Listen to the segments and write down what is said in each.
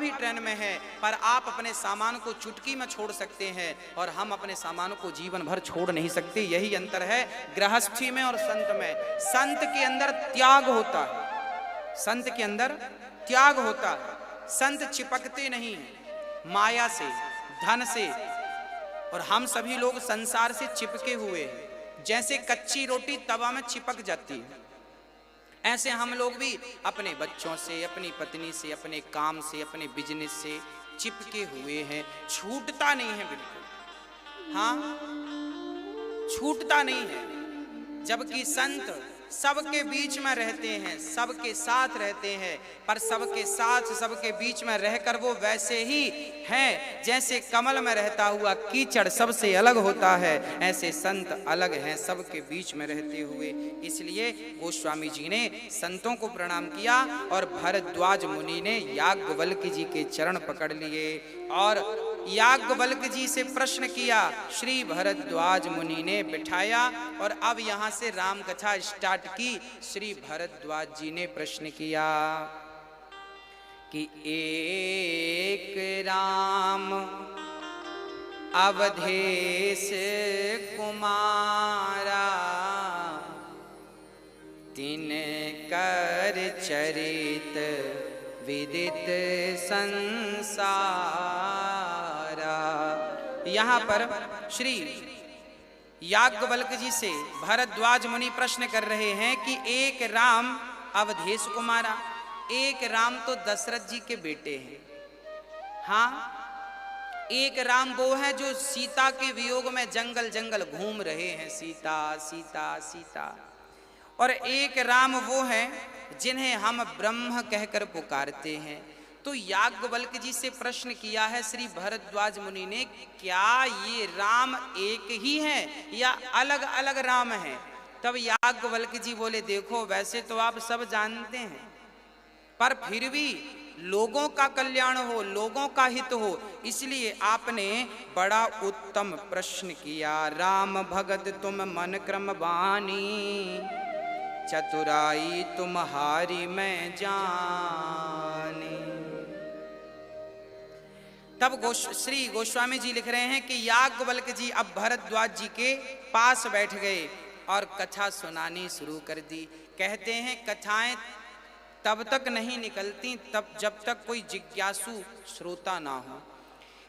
भी ट्रेन में है, पर आप अपने सामान को चुटकी में छोड़ सकते हैं और हम अपने सामान को जीवन भर छोड़ नहीं सकते। यही अंतर है गृहस्थी में और संत में। संत के अंदर त्याग होता है, संत के अंदर त्याग होता है। संत चिपकते नहीं हैं माया से, धन से, और हम सभी लोग संसार से चिपके हुए हैं। जैसे कच्ची रोटी तवा में चिपक जाती है, ऐसे हम लोग भी अपने बच्चों से, अपनी पत्नी से, अपने काम से, अपने बिजनेस से चिपके हुए हैं। छूटता नहीं है बिल्कुल, हाँ छूटता नहीं है। जबकि संत सबके बीच में रहते हैं, सबके साथ रहते हैं, पर सबके साथ सबके बीच में रहकर वो वैसे ही हैं जैसे कमल में रहता हुआ कीचड़ सबसे अलग होता है, ऐसे संत अलग हैं सबके बीच में रहते हुए। इसलिए गोस्वामी जी ने संतों को प्रणाम किया और भरद्वाज मुनि ने याज्ञवल्क्य जी के चरण पकड़ लिए और याज्ञवल्क्य जी से प्रश्न किया। श्री भरद्वाज मुनि ने बिठाया और अब यहाँ से राम कथा स्टार्ट की। श्री भरद्वाज जी ने प्रश्न किया कि एक राम अवधेश कुमारा, तिन कर चरित विदित संसारा। यहाँ पर श्री याज्ञवल्क्य जी से भरद्वाज मुनि प्रश्न कर रहे हैं कि एक राम अवधेश कुमारा, एक राम तो दशरथ जी के बेटे हैं, हाँ एक राम वो है जो सीता के वियोग में जंगल जंगल घूम रहे हैं, सीता सीता सीता, और एक राम वो है जिन्हें हम ब्रह्म कहकर पुकारते हैं। तो याज्ञवल्क्य जी से प्रश्न किया है श्री भरद्वाज मुनि ने, क्या ये राम एक ही हैं या अलग अलग राम हैं? तब याज्ञवल्क्य जी बोले, देखो वैसे तो आप सब जानते हैं, पर फिर भी लोगों का कल्याण हो, लोगों का हित हो, इसलिए आपने बड़ा उत्तम प्रश्न किया। राम भगत तुम मन क्रम बानी, चतुराई तुम्हारी मैं जानी। तब श्री गोस्वामी जी लिख रहे हैं कि याज्ञवल्क्य जी अब भरद्वाज जी के पास बैठ गए और कथा सुनानी शुरू कर दी। कहते हैं कथाएं तब तक नहीं निकलती तब जब तक कोई जिज्ञासु श्रोता ना हो।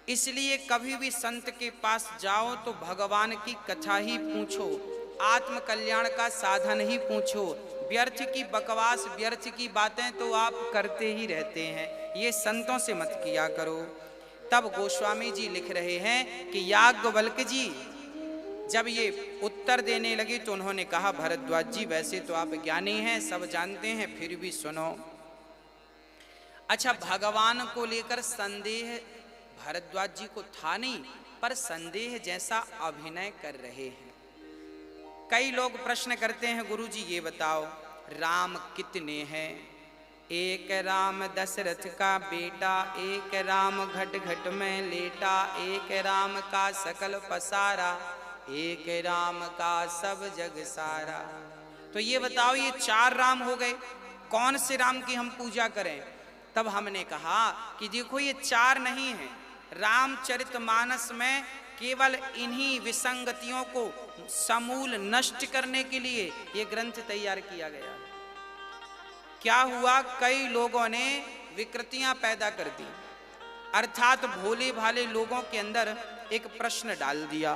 इसलिए कभी भी संत के पास जाओ तो भगवान की कथा ही पूछो, आत्म कल्याण का साधन ही पूछो। व्यर्थ की बकवास, व्यर्थ की बातें तो आप करते ही रहते हैं, ये संतों से मत किया करो। तब गोस्वामी जी लिख रहे हैं कि याज्ञवल्क्य जी जब ये उत्तर देने लगे तो उन्होंने कहा, भरद्वाज जी वैसे तो आप ज्ञानी हैं, सब जानते हैं, फिर भी सुनो। अच्छा, भगवान को लेकर संदेह भरद्वाज जी को था नहीं, पर संदेह जैसा अभिनय कर रहे हैं। कई लोग प्रश्न करते हैं, गुरु जी ये बताओ राम कितने हैं? एक राम दशरथ का बेटा, एक राम घट घट में लेटा, एक राम का सकल पसारा, एक राम का सब जग सारा। तो ये बताओ ये 4 राम हो गए, कौन से राम की हम पूजा करें? तब हमने कहा कि देखो ये 4 नहीं है, रामचरितमानस में केवल इन्हीं विसंगतियों को समूल नष्ट करने के लिए ये ग्रंथ तैयार किया गया। क्या हुआ, कई लोगों ने विकृतियां पैदा कर दी, अर्थात भोले भाले लोगों के अंदर एक प्रश्न डाल दिया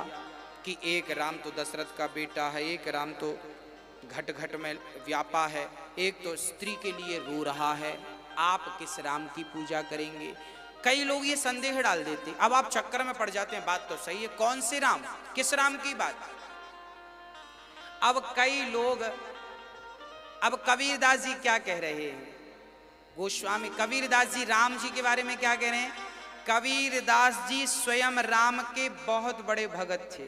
कि एक राम तो दशरथ का बेटा है, एक राम तो घट घट में व्यापा है, एक तो स्त्री के लिए रो रहा है, आप किस राम की पूजा करेंगे? कई लोग ये संदेह डाल देते। अब आप चक्कर में पड़ जाते हैं, बात तो सही है, कौन से राम, किस राम की बात? अब कई लोग, अब कबीरदास जी क्या कह रहे हैं? गोस्वामी कबीरदास जी राम जी के बारे में क्या कह रहे हैं? कबीरदास जी स्वयं राम के बहुत बड़े भगत थे।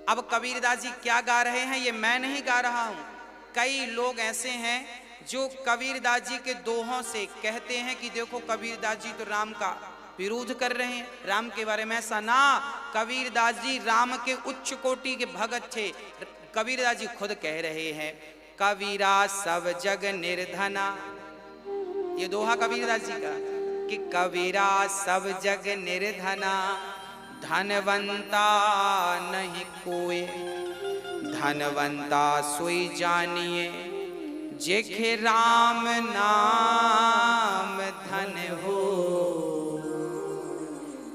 अब कबीरदास जी क्या गा रहे हैं ये मैं नहीं गा रहा हूं, कई लोग ऐसे हैं जो कबीरदास जी के दोहों से कहते हैं कि देखो कबीरदास जी तो राम का विरोध कर रहे हैं, राम के बारे में। ऐसा ना, कबीरदास जी राम के उच्च कोटि के भगत थे। कबीरदास जी खुद कह रहे हैं, कबीरा सब जग निर्धना, ये दोहा कबीरदास जी का कि कबीरा सब जग निर्धना, धनवंता नहीं कोई, धनवंता सोई जानिए, जेखे राम नाम धन हो।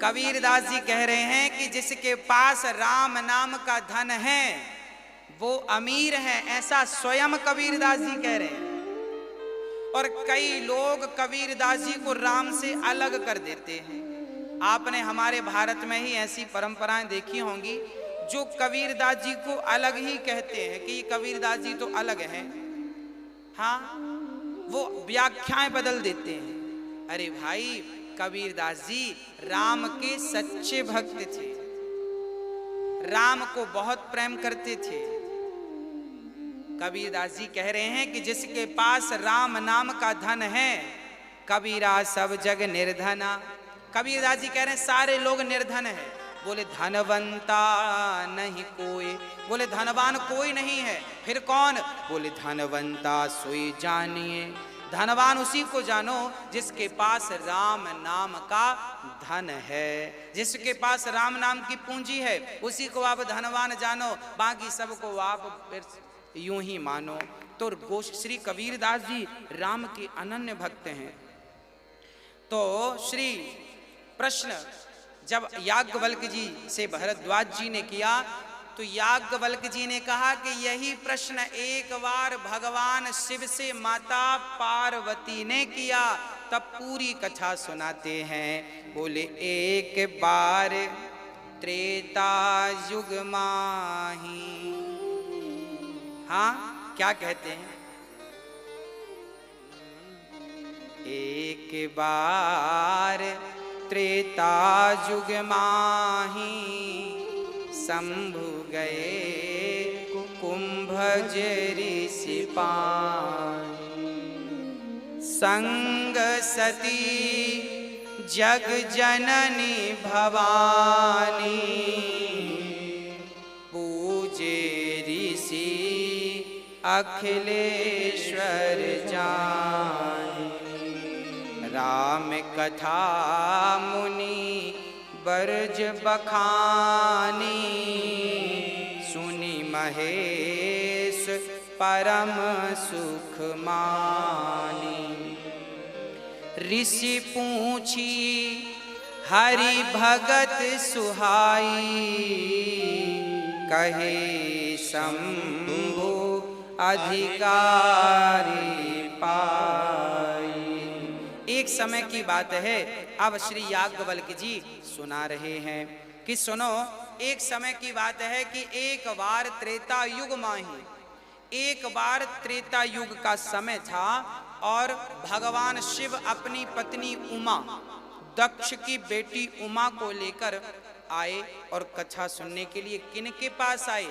कबीरदास जी कह रहे हैं कि जिसके पास राम नाम का धन है वो अमीर है, ऐसा स्वयं कबीरदास जी कह रहे हैं। और कई लोग कबीरदास जी को राम से अलग कर देते हैं। आपने हमारे भारत में ही ऐसी परंपराएं देखी होंगी जो कबीरदास जी को अलग ही कहते हैं कि ये कबीरदास जी तो अलग हैं। हाँ, वो व्याख्याएं बदल देते हैं। अरे भाई, कबीरदास जी राम के सच्चे भक्त थे, राम को बहुत प्रेम करते थे। कबीरदास जी कह रहे हैं कि जिसके पास राम नाम का धन है, कबीरा सब जग निर्धना। कबीरदास जी कह रहे हैं सारे लोग निर्धन हैं। बोले धनवंता नहीं कोई, बोले धनवान कोई नहीं है। फिर कौन? बोले धनवंता सोई जानिए, धनवान उसी को जानो जिसके पास राम नाम का धन है। जिसके पास राम नाम की पूंजी है उसी को आप धनवान जानो, बाकी सबको आप यूं ही मानो। तो श्री कबीरदास जी राम के अनन्य भक्त हैं। तो श्री प्रश्न जब याज्ञवल्क्य जी से भरद्वाज जी ने किया तो याज्ञवल्क्य जी ने कहा कि यही प्रश्न एक बार भगवान शिव से माता पार्वती ने किया। तब पूरी कथा सुनाते हैं। बोले एक बार त्रेता युग माही। हाँ, क्या कहते हैं? एक बार त्रेता युग माही, शंभु गए कुंभज ऋषि पानी। संग सती जग जननी भवानी, पूजे ऋषि अखिलेश्वर जानी। राम कथा मुनि बरज बखानी, सुनी महेश परम सुख मानी। ऋषि पूछी हरि भगत सुहाई, कहे शंभु अधिकारी पाई। एक समय की बात है, अब श्री याज्ञवल्क्य जी सुना रहे हैं कि सुनो, एक समय की बात है कि एक बार त्रेता युग माही, एक बार त्रेता युग का समय था और भगवान शिव अपनी पत्नी उमा, दक्ष की बेटी उमा को लेकर आए और कथा सुनने के लिए किनके पास आए?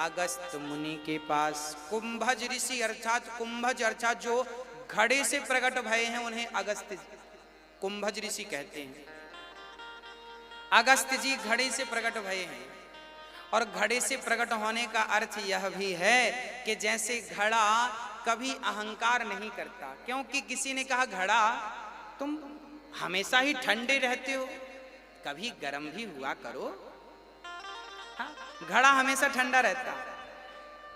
अगस्त मुनि के पास। कुंभज ऋषि अर्थात कुंभज अर्थात जो घड़े से प्रकट भये हैं उन्हें अगस्त कुंभज ऋषि कहते हैं। अगस्त जी घड़े से प्रकट भये हैं। और घड़े से प्रकट होने का अर्थ यह भी है कि जैसे घड़ा कभी अहंकार नहीं करता, क्योंकि किसी ने कहा घड़ा तुम हमेशा ही ठंडे रहते हो, कभी गर्म भी हुआ करो। हाँ, घड़ा हमेशा ठंडा रहता।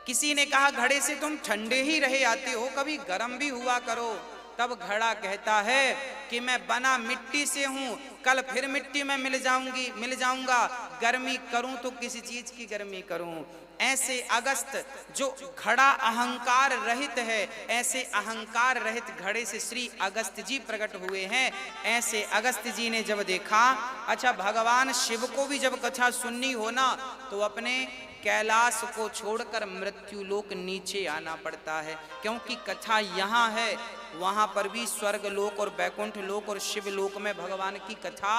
किसी ने कहा घड़े से तुम ठंडे ही रहे आते हो, कभी गर्म भी हुआ करो। तब घड़ा कहता है कि मैं बना मिट्टी से हूं, कल फिर मिट्टी में मिल जाऊंगा। गर्मी करूं तो किसी चीज की गर्मी करूं। ऐसे अगस्त जो घड़ा अहंकार रहित है, ऐसे अहंकार रहित घड़े से श्री अगस्त जी प्रकट हुए हैं। ऐसे अगस्त जी ने जब देखा, अच्छा भगवान शिव को भी जब कथा सुननी हो ना तो अपने कैलाश को छोड़कर मृत्युलोक नीचे आना पड़ता है, क्योंकि कथा यहाँ है, वहां पर भी स्वर्ग लोक और बैकुंठ लोक और शिव लोक में भगवान की कथा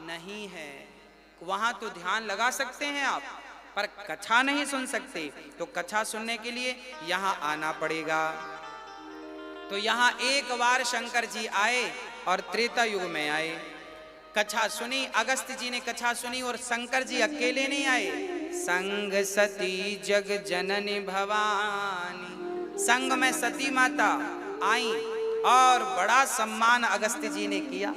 नहीं है। वहां तो ध्यान लगा सकते हैं आप, पर कथा नहीं सुन सकते। तो कथा सुनने के लिए यहाँ आना पड़ेगा। तो यहाँ एक बार शंकर जी आए और त्रेता युग में आए, कथा सुनी। अगस्त जी ने कथा सुनी और शंकर जी अकेले नहीं आए, संग सती जग जननी भवानी, संग में सती माता आई और बड़ा सम्मान अगस्त्य जी ने किया।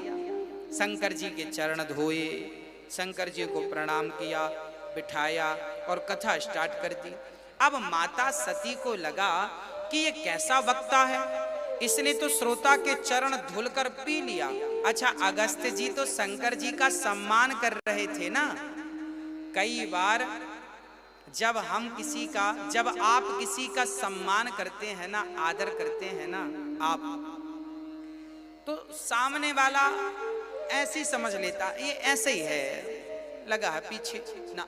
शंकर जी के चरण धोए, शंकर जी को प्रणाम किया, बिठाया और कथा स्टार्ट कर दी। अब माता सती को लगा कि ये कैसा वक्ता है, इसने तो श्रोता के चरण धुलकर पी लिया। अच्छा, अगस्त्य जी तो शंकर जी का सम्मान कर रहे थे ना। कई बार जब आप किसी का सम्मान करते हैं ना, आदर करते हैं ना आप, तो सामने वाला ऐसी समझ लेता ये ऐसे ही है, लगा है पीछे ना।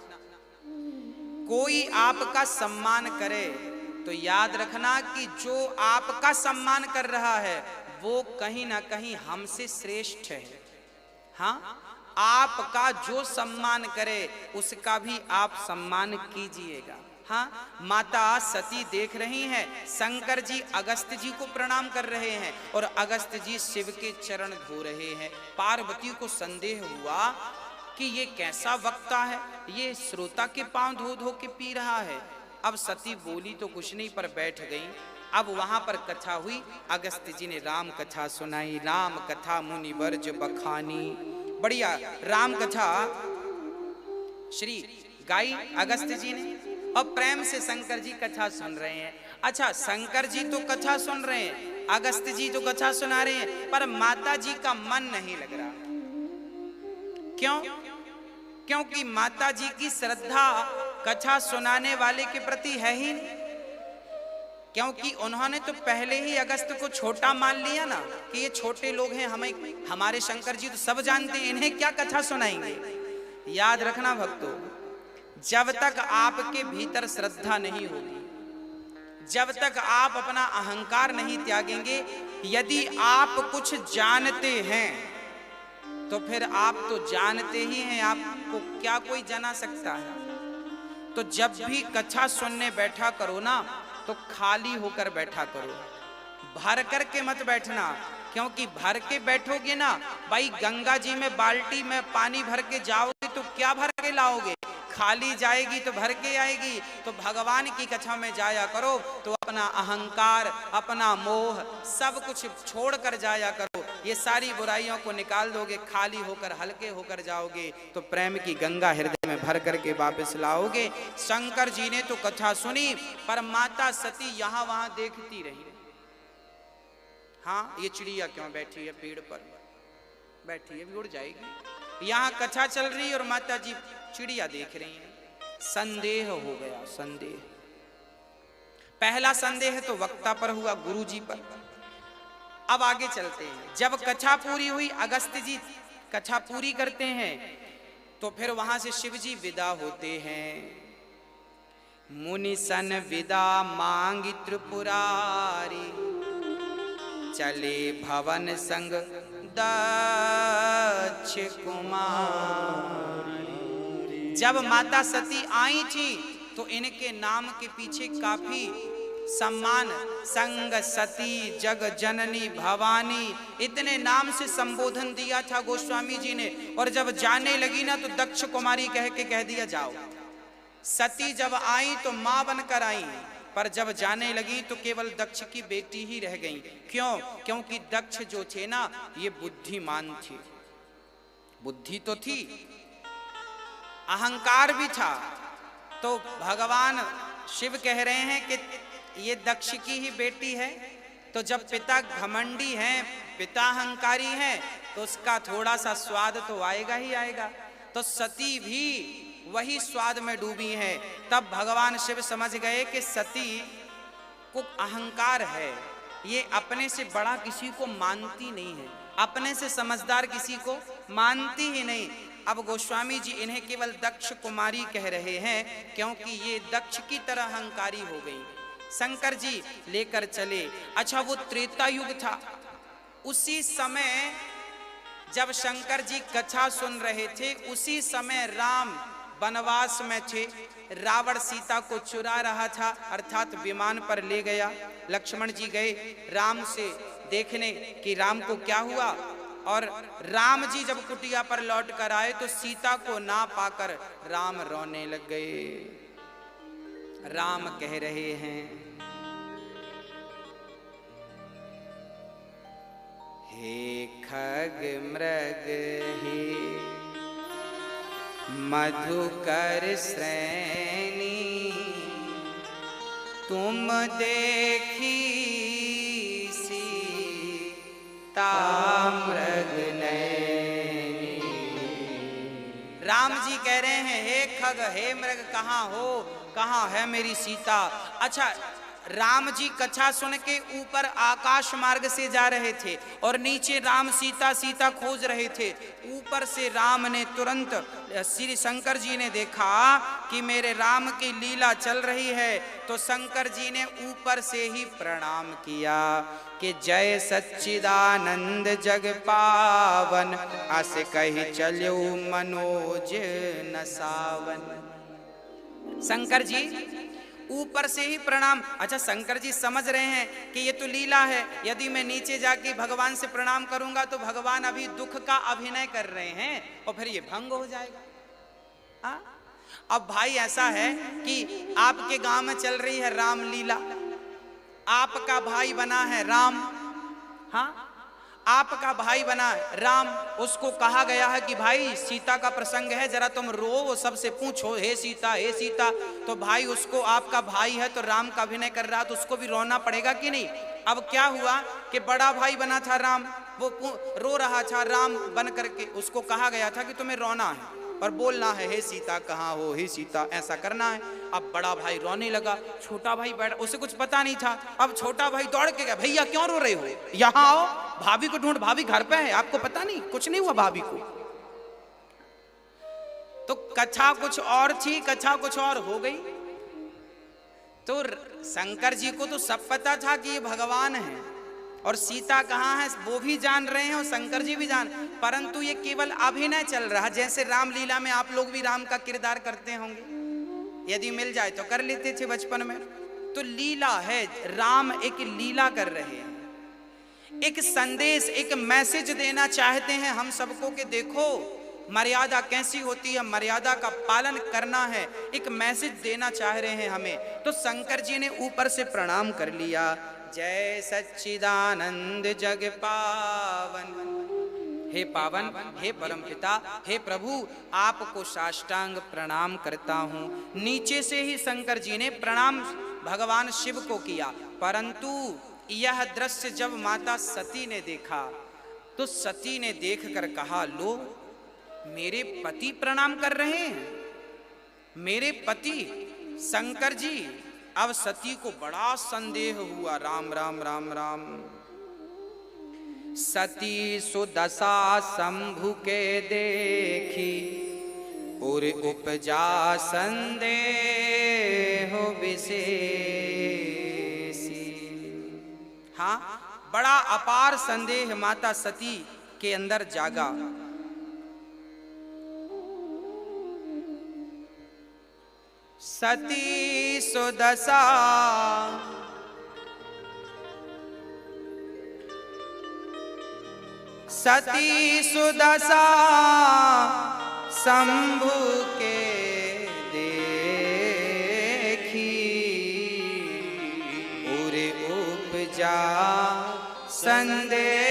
कोई आपका सम्मान करे तो याद रखना कि जो आपका सम्मान कर रहा है वो कहीं ना कहीं हमसे श्रेष्ठ है। हाँ, आपका जो सम्मान करे उसका भी आप सम्मान कीजिएगा। हाँ, माता सती देख रही हैं, शंकर जी अगस्त्य जी को प्रणाम कर रहे हैं और अगस्त्य जी शिव के चरण धो रहे हैं। पार्वती को संदेह हुआ कि ये कैसा वक्ता है, ये श्रोता के पांव धो धो के पी रहा है। अब सती बोली तो कुछ नहीं, पर बैठ गई। अब वहां पर कथा हुई, अगस्त्य जी ने राम कथा सुनाई। राम कथा मुनि वर्ज बखानी, बढ़िया राम कथा श्री गाई अगस्त्य जी ने, और प्रेम से शंकर जी कथा सुन रहे हैं। अच्छा, शंकर जी तो कथा सुन रहे हैं, अगस्त्य जी तो कथा सुना रहे हैं, पर माता जी का मन नहीं लग रहा। क्यों? क्योंकि माता जी की श्रद्धा कथा सुनाने वाले के प्रति है ही नहीं। क्योंकि उन्होंने तो पहले ही अगस्त्य को छोटा मान लिया ना, कि ये छोटे लोग हैं, हमारे शंकर जी तो सब जानते हैं, इन्हें क्या कथा सुनाएंगे। याद रखना भक्तों, जब तक आपके भीतर श्रद्धा नहीं होगी, जब तक आप अपना अहंकार नहीं त्यागेंगे, यदि आप कुछ जानते हैं तो फिर आप तो जानते ही हैं, आपको क्या कोई जना सकता है। तो जब भी कथा सुनने बैठा करो ना, तो खाली होकर बैठा करो, भर करके मत बैठना। क्योंकि भर के बैठोगे ना भाई, गंगा जी में बाल्टी में पानी भर के जाओगे तो क्या भर के लाओगे, खाली जाएगी तो भर के आएगी। तो भगवान की कथा में जाया करो तो अपना अहंकार, अपना मोह सब कुछ छोड़ कर जाया करो। ये सारी बुराइयों को निकाल दोगे, खाली होकर हल्के होकर जाओगे तो प्रेम की गंगा हृदय में भर करके वापस लाओगे। शंकर जी ने तो कथा सुनी, पर माता सती यहाँ वहां देखती रही। हाँ, ये चिड़िया क्यों बैठी है, पेड़ पर बैठी है, भी उड़ जाएगी। यहाँ कथा चल रही और माता जी चिड़िया देख रही हैं। संदेह हो गया, संदेह। पहला संदेह तो वक्ता पर हुआ, गुरु जी पर। अब आगे चलते हैं। जब कथा पूरी हुई, अगस्त्य जी कथा पूरी करते हैं, तो फिर वहां से शिव जी विदा होते हैं। मुनि सन विदा मांगी त्रिपुरारी, चले भवन संग दक्ष कुमारी। जब माता सती आई थी तो इनके नाम के पीछे काफी सम्मान, संग सती जग जननी भवानी, इतने नाम से संबोधन दिया था गोस्वामी जी ने। और जब जाने लगी ना तो दक्ष कुमारी कह के कह दिया जाओ। सती जब आई तो मां बनकर आई, पर जब जाने लगी तो केवल दक्ष की बेटी ही रह गई। क्यों? क्योंकि दक्ष जो थे ना, ये बुद्धिमान थे। बुद्धि तो थी, अहंकार भी था। तो भगवान शिव कह रहे हैं कि ये दक्ष की ही बेटी है। तो जब पिता घमंडी हैं, पिता अहंकारी हैं, तो उसका थोड़ा सा स्वाद तो आएगा ही आएगा। तो सती भी वही स्वाद में डूबी है। तब भगवान शिव समझ गए कि सती को अहंकार है, ये अपने से बड़ा किसी को मानती नहीं है, अपने से समझदार किसी को मानती ही नहीं। अब गोस्वामी जी इन्हें केवल दक्ष कुमारी कह रहे हैं, क्योंकि ये दक्ष की तरह अहंकारी हो गई। शंकर जी लेकर चले। अच्छा, वो त्रेता युग था। उसी समय जब शंकर जी कथा सुन रहे थे, उसी समय राम वनवास में थे। रावण सीता को चुरा रहा था, अर्थात विमान पर ले गया। लक्ष्मण जी गए राम से देखने कि राम को क्या हुआ, और राम जी जब कुटिया पर लौट कर आए तो सीता को ना पाकर राम रोने लग गए। राम कह रहे हैं, हे खग मृग हे मधुकर श्रेणी, तुम देखी सीता मृग नैनी। राम जी कह रहे हैं हे खग हे मृग कहाँ हो, कहाँ है मेरी सीता। अच्छा, राम जी कथा सुन के ऊपर आकाश मार्ग से जा रहे थे और नीचे राम सीता सीता खोज रहे थे। ऊपर से राम ने तुरंत, श्री शंकर जी ने देखा कि मेरे राम की लीला चल रही है, तो शंकर जी ने ऊपर से ही प्रणाम किया कि जय सच्चिदानंद जग पावन, अस कही चलो मनोज न सावन। शंकर जी ऊपर से ही प्रणाम। अच्छा, शंकर जी समझ रहे हैं कि ये तो लीला है, यदि मैं नीचे जाके भगवान से प्रणाम करूंगा तो भगवान अभी दुख का अभिनय कर रहे हैं और फिर ये भंग हो जाएगा। अब भाई ऐसा है कि आपके गांव में चल रही है रामलीला, आपका भाई बना है राम, हाँ आपका भाई बना राम, उसको कहा गया है कि भाई सीता का प्रसंग है, जरा तुम रो सबसे पूछो हे सीता हे सीता। तो भाई उसको, आपका भाई है तो राम का अभिनय कर रहा, तो उसको भी रोना पड़ेगा कि नहीं। अब क्या हुआ कि बड़ा भाई बना था राम, वो रो रहा था राम बन करके, उसको कहा गया था कि तुम्हें रोना है और बोलना है हे सीता कहाँ हो, हे सीता ऐसा करना है। अब बड़ा भाई रोने लगा, छोटा भाई बैठ, उसे कुछ पता नहीं था। अब छोटा भाई दौड़ के गया, भैया क्यों रो रहे हो, यहाँ आओ, भाभी को ढूंढ, भाभी घर पे है, आपको पता नहीं, कुछ नहीं हुआ भाभी को। तो कथा कुछ और थी, कथा कुछ और हो गई। तो शंकर जी को तो सब पता था कि ये भगवान है और सीता कहाँ है वो भी जान रहे हैं और शंकर जी भी जान, परंतु ये केवल अभिनय चल रहा। जैसे रामलीला में आप लोग भी राम का किरदार करते होंगे, यदि मिल जाए तो कर लेते थे बचपन में। तो लीला है, राम एक लीला कर रहे हैं, एक संदेश, एक मैसेज देना चाहते हैं हम सबको कि देखो मर्यादा कैसी होती है, मर्यादा का पालन करना है, एक मैसेज देना चाह रहे हैं हमें। तो शंकर जी ने ऊपर से प्रणाम कर लिया, जय सच्चिदानंद जग पावन, हे पावन हे परमपिता हे प्रभु, आपको साष्टांग प्रणाम करता हूँ। नीचे से ही शंकर जी ने प्रणाम भगवान शिव को किया, परंतु यह दृश्य जब माता सती ने देखा तो सती ने देखकर कहा, लो मेरे पति प्रणाम कर रहे हैं, मेरे पति शंकर जी। अब सती को बड़ा संदेह हुआ, राम राम राम राम। सती सुदशा शंभु के देखी, और उपजा संदेह विशेषी। हाँ, बड़ा अपार संदेह माता सती के अंदर जागा। सती सुदशा सती सुदशा शंभु के देखी, और उपजा संदेह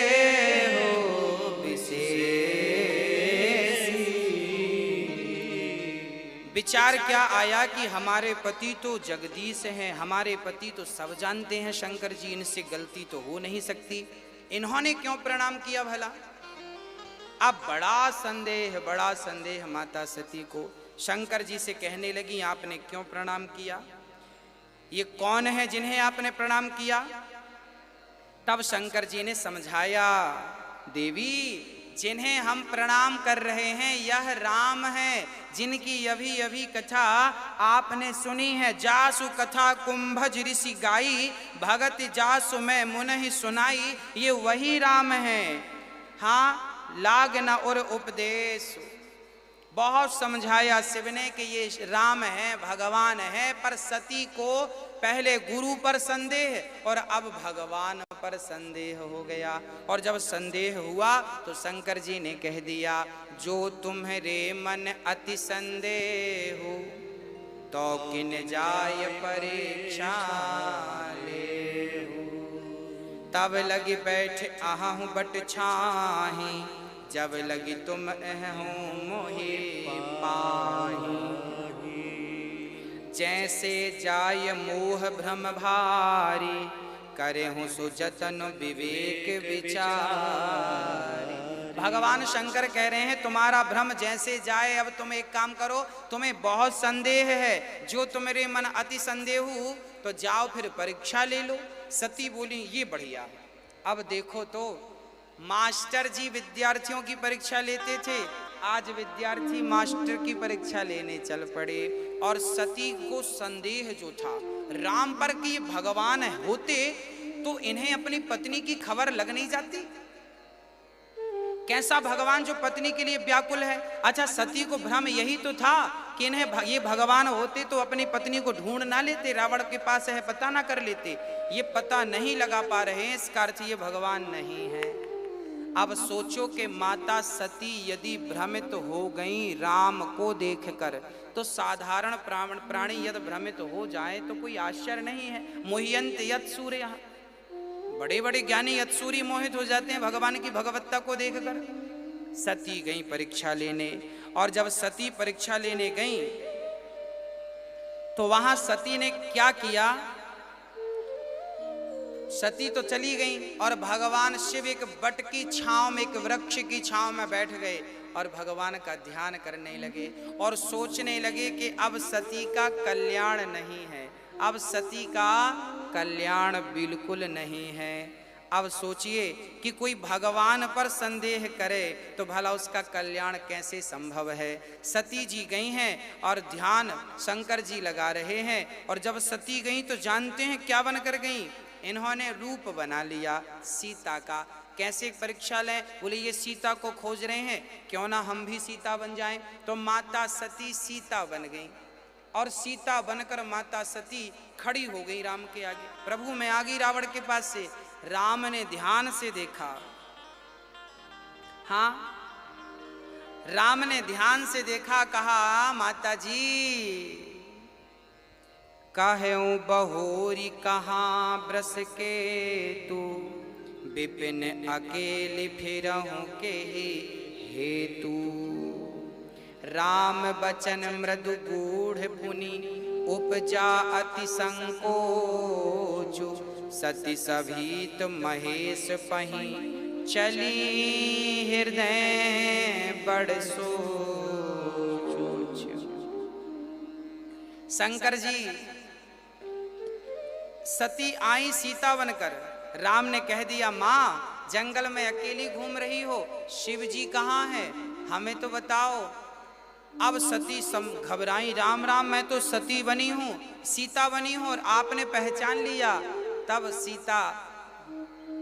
विचार क्या आया कि हमारे पति तो जगदीश हैं, हमारे पति तो सब जानते हैं शंकर जी, इनसे गलती तो हो नहीं सकती, इन्होंने क्यों प्रणाम किया भला। अब बड़ा संदेह माता सती को। शंकर जी से कहने लगी, आपने क्यों प्रणाम किया, ये कौन है जिन्हें आपने प्रणाम किया। तब शंकर जी ने समझाया, देवी जिन्हें हम प्रणाम कर रहे हैं यह राम है, जिनकी अभी अभी कथा आपने सुनी है। जासु कथा कुंभज ऋषि गाई, भगत जासु मैं मुनहि सुनाई, ये वही राम है। हाँ, लाग न और उपदेश, बहुत समझाया शिव ने कि ये राम है, भगवान है, पर सती को पहले गुरु पर संदेह और अब भगवान पर संदेह हो गया। और जब संदेह हुआ तो शंकर जी ने कह दिया, जो तुम्हारे मन अति संदेह हो तो किन जाय परीक्षा ले हो। तब लगी बैठ आहूँ बट छाही, जब लगी तुम अहूँ मोहे पाही। जैसे जाय मोह भ्रम भारी, करे हूँ सुजतन विवेक विचार। भगवान शंकर कह रहे हैं तुम्हारा भ्रम जैसे जाए। अब तुम एक काम करो, तुम्हें बहुत संदेह है, जो तुम्हारे मन अति संदेह हो तो जाओ फिर परीक्षा ले लो। सती बोली ये बढ़िया। अब देखो तो मास्टर जी विद्यार्थियों की परीक्षा लेते थे, आज विद्यार्थी मास्टर की परीक्षा लेने चल पड़े। और सती को संदेह जो था राम पर कि ये भगवान होते तो इन्हें अपनी पत्नी की खबर लग नहीं जाती। कैसा भगवान जो पत्नी के लिए व्याकुल है। अच्छा, सती को भ्रम यही तो था कि इन्हें ये भगवान होते तो अपनी पत्नी को ढूंढ ना लेते, रावण के पास है पता ना कर लेते। ये पता नहीं लगा पा रहे हैं, इसका अर्थ ये भगवान नहीं है। अब सोचो कि माता सती यदि भ्रमित हो गई राम को देखकर, तो साधारण प्राणी यदि भ्रमित हो जाए तो कोई आश्चर्य नहीं है। मोह्यंत यत् सूर्य, बड़े बड़े ज्ञानी यत्सूरी मोहित हो जाते हैं भगवान की भगवत्ता को देखकर। सती गई परीक्षा लेने, और जब सती परीक्षा लेने गई तो वहां सती ने क्या किया। सती तो चली गई और भगवान शिव एक बट की छांव में, एक वृक्ष की छांव में बैठ गए और भगवान का ध्यान करने लगे और सोचने लगे कि अब सती का कल्याण नहीं है, अब सती का कल्याण बिल्कुल नहीं है। अब सोचिए कि कोई भगवान पर संदेह करे तो भला उसका कल्याण कैसे संभव है। सती जी गई हैं और ध्यान शंकर जी लगा रहे हैं। और जब सती गई तो जानते हैं क्या बनकर गई, इन्होंने रूप बना लिया सीता का। कैसे परीक्षा लें, बोले ये सीता को खोज रहे हैं, क्यों ना हम भी सीता बन जाएं। तो माता सती सीता बन गई और सीता बनकर माता सती खड़ी हो गई राम के आगे। प्रभु मैं आ गई रावण के पास से। राम ने ध्यान से देखा, हाँ राम ने ध्यान से देखा, कहा माता जी कहूँ बहोरी कहाँ ब्रस के तू, विपिन अकेले फिरहूँ के हेतु। राम बचन मृदु गूढ़ पुनि, उपजा अति संकोचु। सती सभीत महेश पही, चली हृदय बड़ सोच। शंकर जी सती आई सीता बनकर। राम ने कह दिया माँ जंगल में अकेली घूम रही हो, शिव जी कहाँ हैं, हमें तो बताओ। अब सती घबराई, राम राम मैं तो सती बनी हूँ, सीता बनी हूँ और आपने पहचान लिया।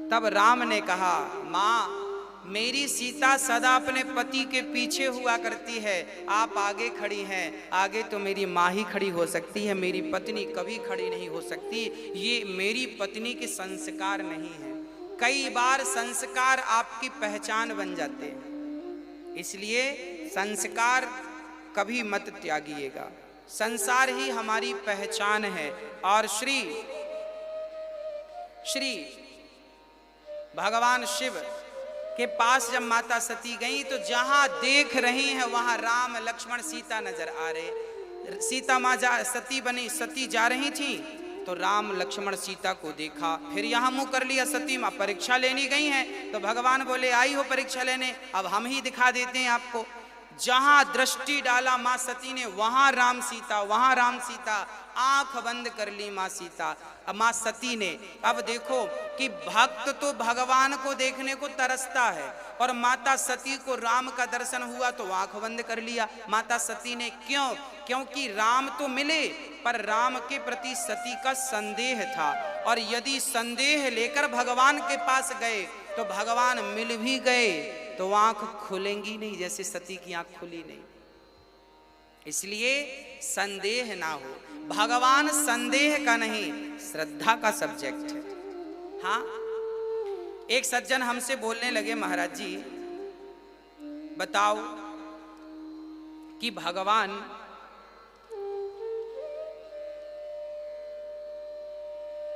तब राम ने कहा माँ मेरी सीता सदा अपने पति के पीछे हुआ करती है, आप आगे खड़ी हैं, आगे तो मेरी माँ ही खड़ी हो सकती है, मेरी पत्नी कभी खड़ी नहीं हो सकती। ये मेरी पत्नी के संस्कार नहीं है। कई बार संस्कार आपकी पहचान बन जाते हैं, इसलिए संस्कार कभी मत त्यागिएगा। संसार ही हमारी पहचान है। और श्री भगवान शिव के पास जब माता सती गई तो जहां देख रही हैं वहां राम लक्ष्मण सीता नजर आ रहे। सीता माँ सती जा रही थी तो राम लक्ष्मण सीता को देखा, फिर यहाँ मुंह कर लिया। सती माँ परीक्षा लेनी गई हैं तो भगवान बोले आई हो परीक्षा लेने, अब हम ही दिखा देते हैं आपको। जहां दृष्टि डाला माँ सती ने वहां राम सीता, वहां राम सीता। आंख बंद कर ली माँ सीता, माँ सती ने। अब देखो कि भक्त तो भगवान को देखने को तरसता है और माता सती को राम का दर्शन हुआ तो आंख बंद कर लिया माता सती ने। क्यों? क्योंकि राम तो मिले पर राम के प्रति सती का संदेह था, और यदि संदेह लेकर भगवान के पास गए तो भगवान मिल भी गए तो आंख खुलेंगी नहीं, जैसे सती की आंख खुली नहीं। इसलिए संदेह ना हो, भगवान संदेह का नहीं श्रद्धा का सब्जेक्ट है। हाँ, एक सज्जन हमसे बोलने लगे महाराज जी बताओ कि भगवान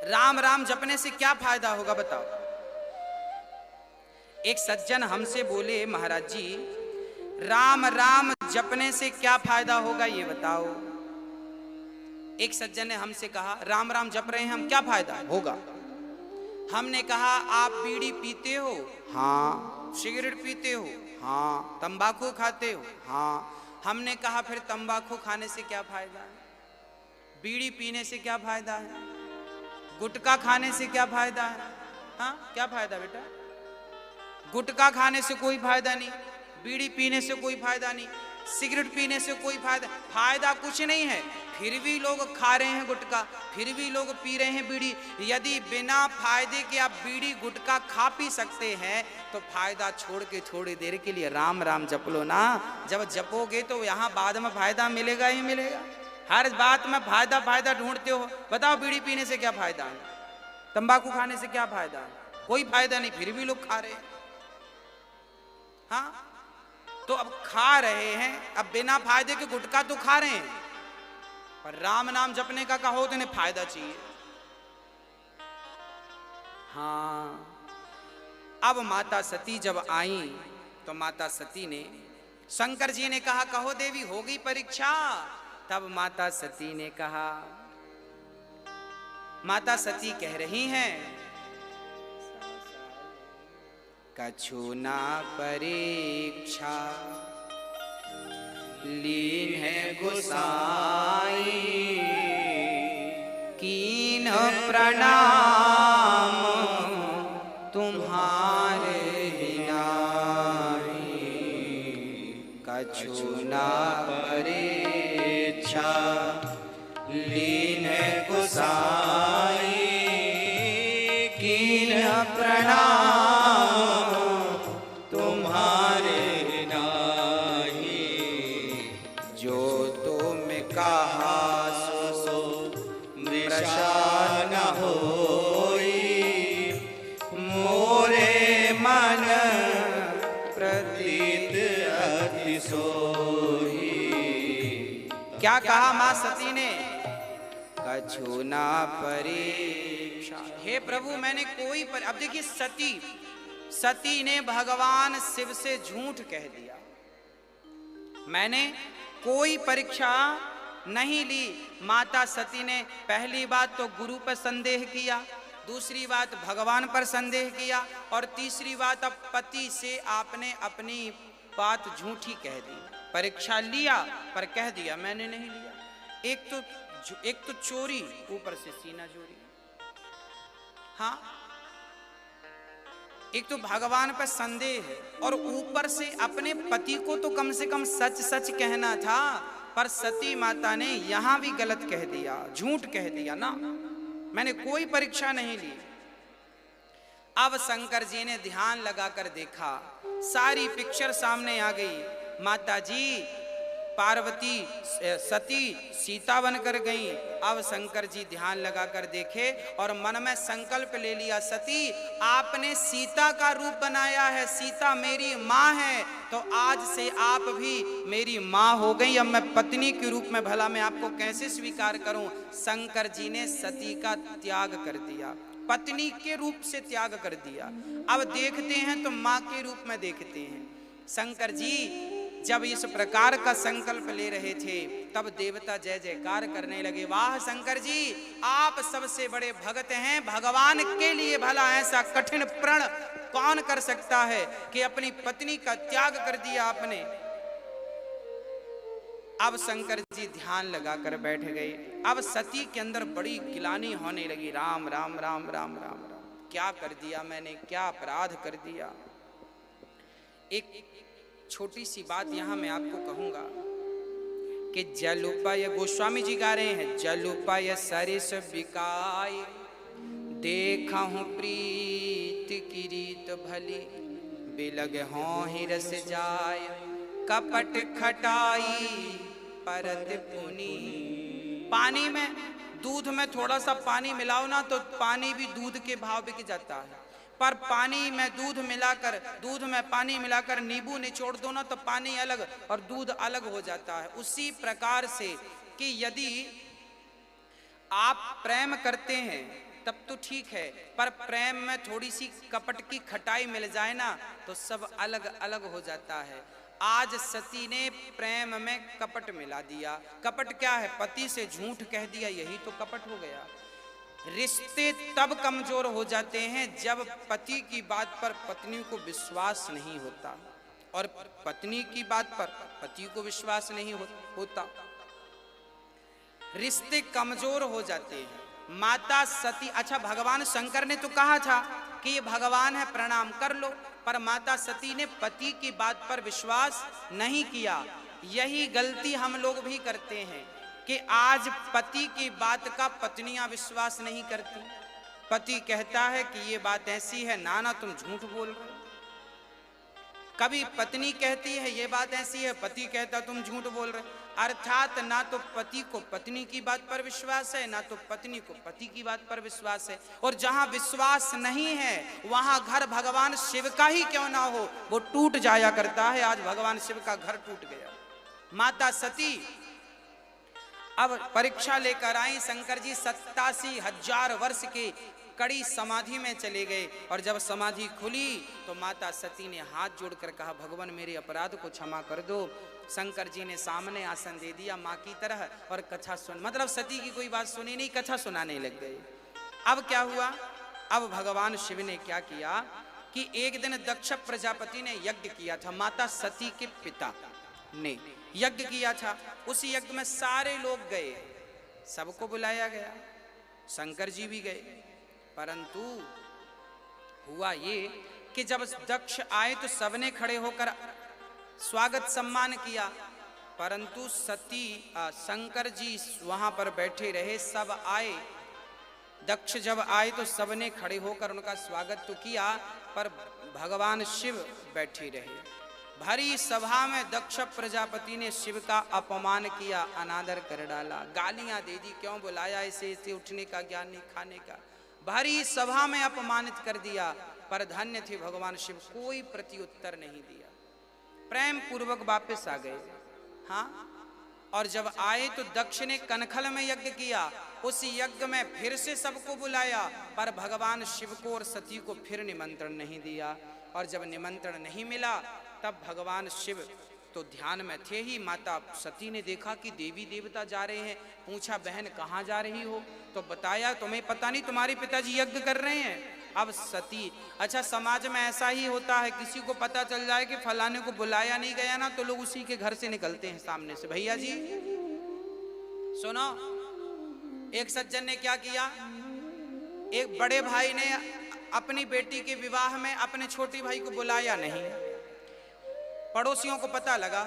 राम राम जपने से क्या फायदा होगा बताओ। एक सज्जन हमसे बोले, महाराज जी राम राम जपने से क्या फायदा होगा ये बताओ। एक सज्जन ने हमसे कहा, राम राम जप रहे हैं हम, क्या फायदा होगा? हमने कहा, आप बीड़ी पीते हो? हाँ। सिगरेट पीते हो? हाँ। तंबाकू खाते हो? हाँ। हमने कहा, फिर तंबाकू खाने से क्या फायदा है? बीड़ी पीने से क्या फायदा है? गुटखा खाने से क्या फायदा है? हाँ, क्या फायदा बेटा? गुटखा खाने से कोई फायदा नहीं, बीड़ी पीने से कोई फायदा नहीं, सिगरेट पीने से कोई फायदा कुछ नहीं है। फिर भी लोग खा रहे हैं गुटखा, फिर भी लोग पी रहे हैं बीड़ी। यदि बिना फायदे के आप बीड़ी गुटखा खा पी सकते हैं तो फायदा छोड़ के थोड़ी देर के लिए राम राम जप लो ना। जब जपोगे तो यहाँ बाद में फायदा मिलेगा ही मिलेगा। हर बात में फायदा फायदा ढूंढते हो। बताओ बीड़ी पीने से क्या फायदा है? तंबाकू खाने से क्या फायदा है? कोई फायदा नहीं, फिर भी लोग खा रहे हैं। हाँ, तो अब खा रहे हैं, अब बिना फायदे के गुटखा तो खा रहे हैं, पर राम नाम जपने का कहो तो इन्हें फायदा चाहिए। हाँ, अब माता सती जब आई तो माता सती ने, शंकर जी ने कहा, कहो देवी हो गई परीक्षा? तब माता सती ने कहा, माता सती कह रही हैं, कछु ना परीक्षा लीन है गोसाई, कीन प्रणाम तुम्हारे नाई। कछु ना परीक्षा लीन है गोसाई, कीन प्रणाम क्या कहा मां सती ने? कछु ना परीक्षा। हे प्रभु मैंने कोई अब देखिए, सती ने भगवान शिव से झूठ कह दिया, मैंने कोई परीक्षा नहीं ली। माता सती ने पहली बात तो गुरु पर संदेह किया, दूसरी बात भगवान पर संदेह किया, और तीसरी बात अब पति से आपने अपनी बात झूठी कह दी। परीक्षा लिया पर कह दिया मैंने नहीं लिया। एक तो चोरी, ऊपर से सीना चोरी। हाँ, एक तो भगवान पर संदेह है और ऊपर से अपने पति को तो कम से कम सच सच कहना था, पर सती माता ने यहां भी गलत कह दिया, झूठ कह दिया ना, मैंने कोई परीक्षा नहीं ली। अब शंकर जी ने ध्यान लगाकर देखा, सारी पिक्चर सामने आ गई। माता जी पार्वती सती सीता बनकर गई। अब शंकर जी ध्यान लगाकर देखे और मन में संकल्प ले लिया, सती आपने सीता का रूप बनाया है, सीता मेरी माँ है, तो आज से आप भी मेरी माँ हो गई। अब मैं पत्नी के रूप में भला मैं आपको कैसे स्वीकार करूं? शंकर जी ने सती का त्याग कर दिया, पत्नी के रूप से त्याग कर दिया। अब देखते हैं तो माँ के रूप में देखते हैं। शंकर जी जब इस प्रकार का संकल्प ले रहे थे तब देवता जय जयकार करने लगे, वाह शंकर जी आप सबसे बड़े भक्त हैं, भगवान के लिए भला ऐसा कठिन प्रण कौन कर सकता है कि अपनी पत्नी का त्याग कर दिया आपने। अब शंकर जी ध्यान लगाकर बैठ गए। अब सती के अंदर बड़ी गिलानी होने लगी, राम राम राम राम राम राम, क्या कर दिया मैंने, क्या अपराध कर दिया। एक छोटी सी बात यहां मैं आपको कहूंगा कि जलुपय, गोस्वामी जी गा रहे हैं, जलुपय सरिस बिकाय देखा हूं प्रीत की रीत भली, बिलग हों ही रस जाय कपट खटाई परत पुनी। पानी में, दूध में थोड़ा सा पानी मिलाओ ना तो पानी भी दूध के भाव बिक जाता है, पर पानी में दूध मिलाकर, दूध में पानी मिलाकर नींबू निचोड़ दो ना तो पानी अलग और दूध अलग हो जाता है। उसी प्रकार से कि यदि आप प्रेम करते हैं तब तो ठीक है, पर प्रेम में थोड़ी सी कपट की खटाई मिल जाए ना तो सब अलग अलग हो जाता है। आज सती ने प्रेम में कपट मिला दिया। कपट क्या है? पति से झूठ कह दिया, यही तो कपट हो गया। रिश्ते तब कमजोर हो जाते हैं जब पति की बात पर पत्नी को विश्वास नहीं होता और पत्नी की बात पर पति को विश्वास नहीं होता, रिश्ते कमजोर हो जाते हैं। माता सती, अच्छा भगवान शंकर ने तो कहा था कि ये भगवान है प्रणाम कर लो, पर माता सती ने पति की बात पर विश्वास नहीं किया। यही गलती हम लोग भी करते हैं कि आज पति की बात का पत्नियां विश्वास नहीं करती। पति कहता है कि ये बात ऐसी है, ना तुम झूठ बोल रहे हो। कभी पत्नी कहती है ये बात ऐसी है, पति कहता तुम झूठ बोल रहे। अर्थात ना तो पति को पत्नी की बात पर विश्वास है, ना तो पत्नी को पति की बात पर विश्वास है। और जहां विश्वास नहीं है वहां घर भगवान शिव का ही क्यों ना हो वो टूट जाया करता है। आज भगवान शिव का घर टूट गया। माता सती अब परीक्षा लेकर आई। शंकर जी 87,000 वर्ष के कड़ी समाधि में चले गए और जब समाधि खुली तो माता सती ने हाथ जोड़कर कहा, भगवान मेरे अपराध को क्षमा कर दो। शंकर जी ने सामने आसन दे दिया माँ की तरह और कथा सुन, मतलब सती की कोई बात सुनी नहीं, कथा सुनाने लग गए। अब क्या हुआ? अब भगवान शिव ने क्या किया कि एक दिन दक्ष प्रजापति ने यज्ञ किया था। माता सती के पिता ने यज्ञ किया था। उस यज्ञ में सारे लोग गए, सबको बुलाया गया, शंकर जी भी गए। परंतु हुआ ये कि जब दक्ष आए तो सबने खड़े होकर स्वागत सम्मान किया, परंतु सती शंकर जी वहां पर बैठे रहे। सब आए, दक्ष जब आए तो सबने खड़े होकर उनका स्वागत तो किया, पर भगवान शिव बैठे रहे। भरी सभा में दक्ष प्रजापति ने शिव का अपमान किया, अनादर कर डाला, गालियां दे दी, क्यों बुलाया इसे, इसे उठने का ज्ञान नहीं, खाने का। भारी सभा में अपमानित कर दिया। पर धन्य थे भगवान शिव, कोई प्रत्युत्तर नहीं दिया, प्रेम पूर्वक वापस आ गए। हाँ, और जब आए तो दक्ष ने कनखल में यज्ञ किया। उस यज्ञ में फिर से सबको बुलाया, पर भगवान शिव को और सती को फिर निमंत्रण नहीं दिया। और जब निमंत्रण नहीं मिला तब भगवान शिव तो ध्यान में थे ही। माता सती ने देखा कि देवी देवता जा रहे हैं, पूछा बहन कहाँ जा रही हो? तो बताया तुम्हें पता नहीं, तुम्हारे पिताजी यज्ञ कर रहे हैं। अब सती, अच्छा समाज में ऐसा ही होता है, किसी को पता चल जाए कि फलाने को बुलाया नहीं गया ना तो लोग उसी के घर से निकलते हैं सामने से। भैया जी सुनो, एक सज्जन ने क्या किया, एक बड़े भाई ने अपनी बेटी के विवाह में अपने छोटे भाई को बुलाया नहीं। पड़ोसियों को पता लगा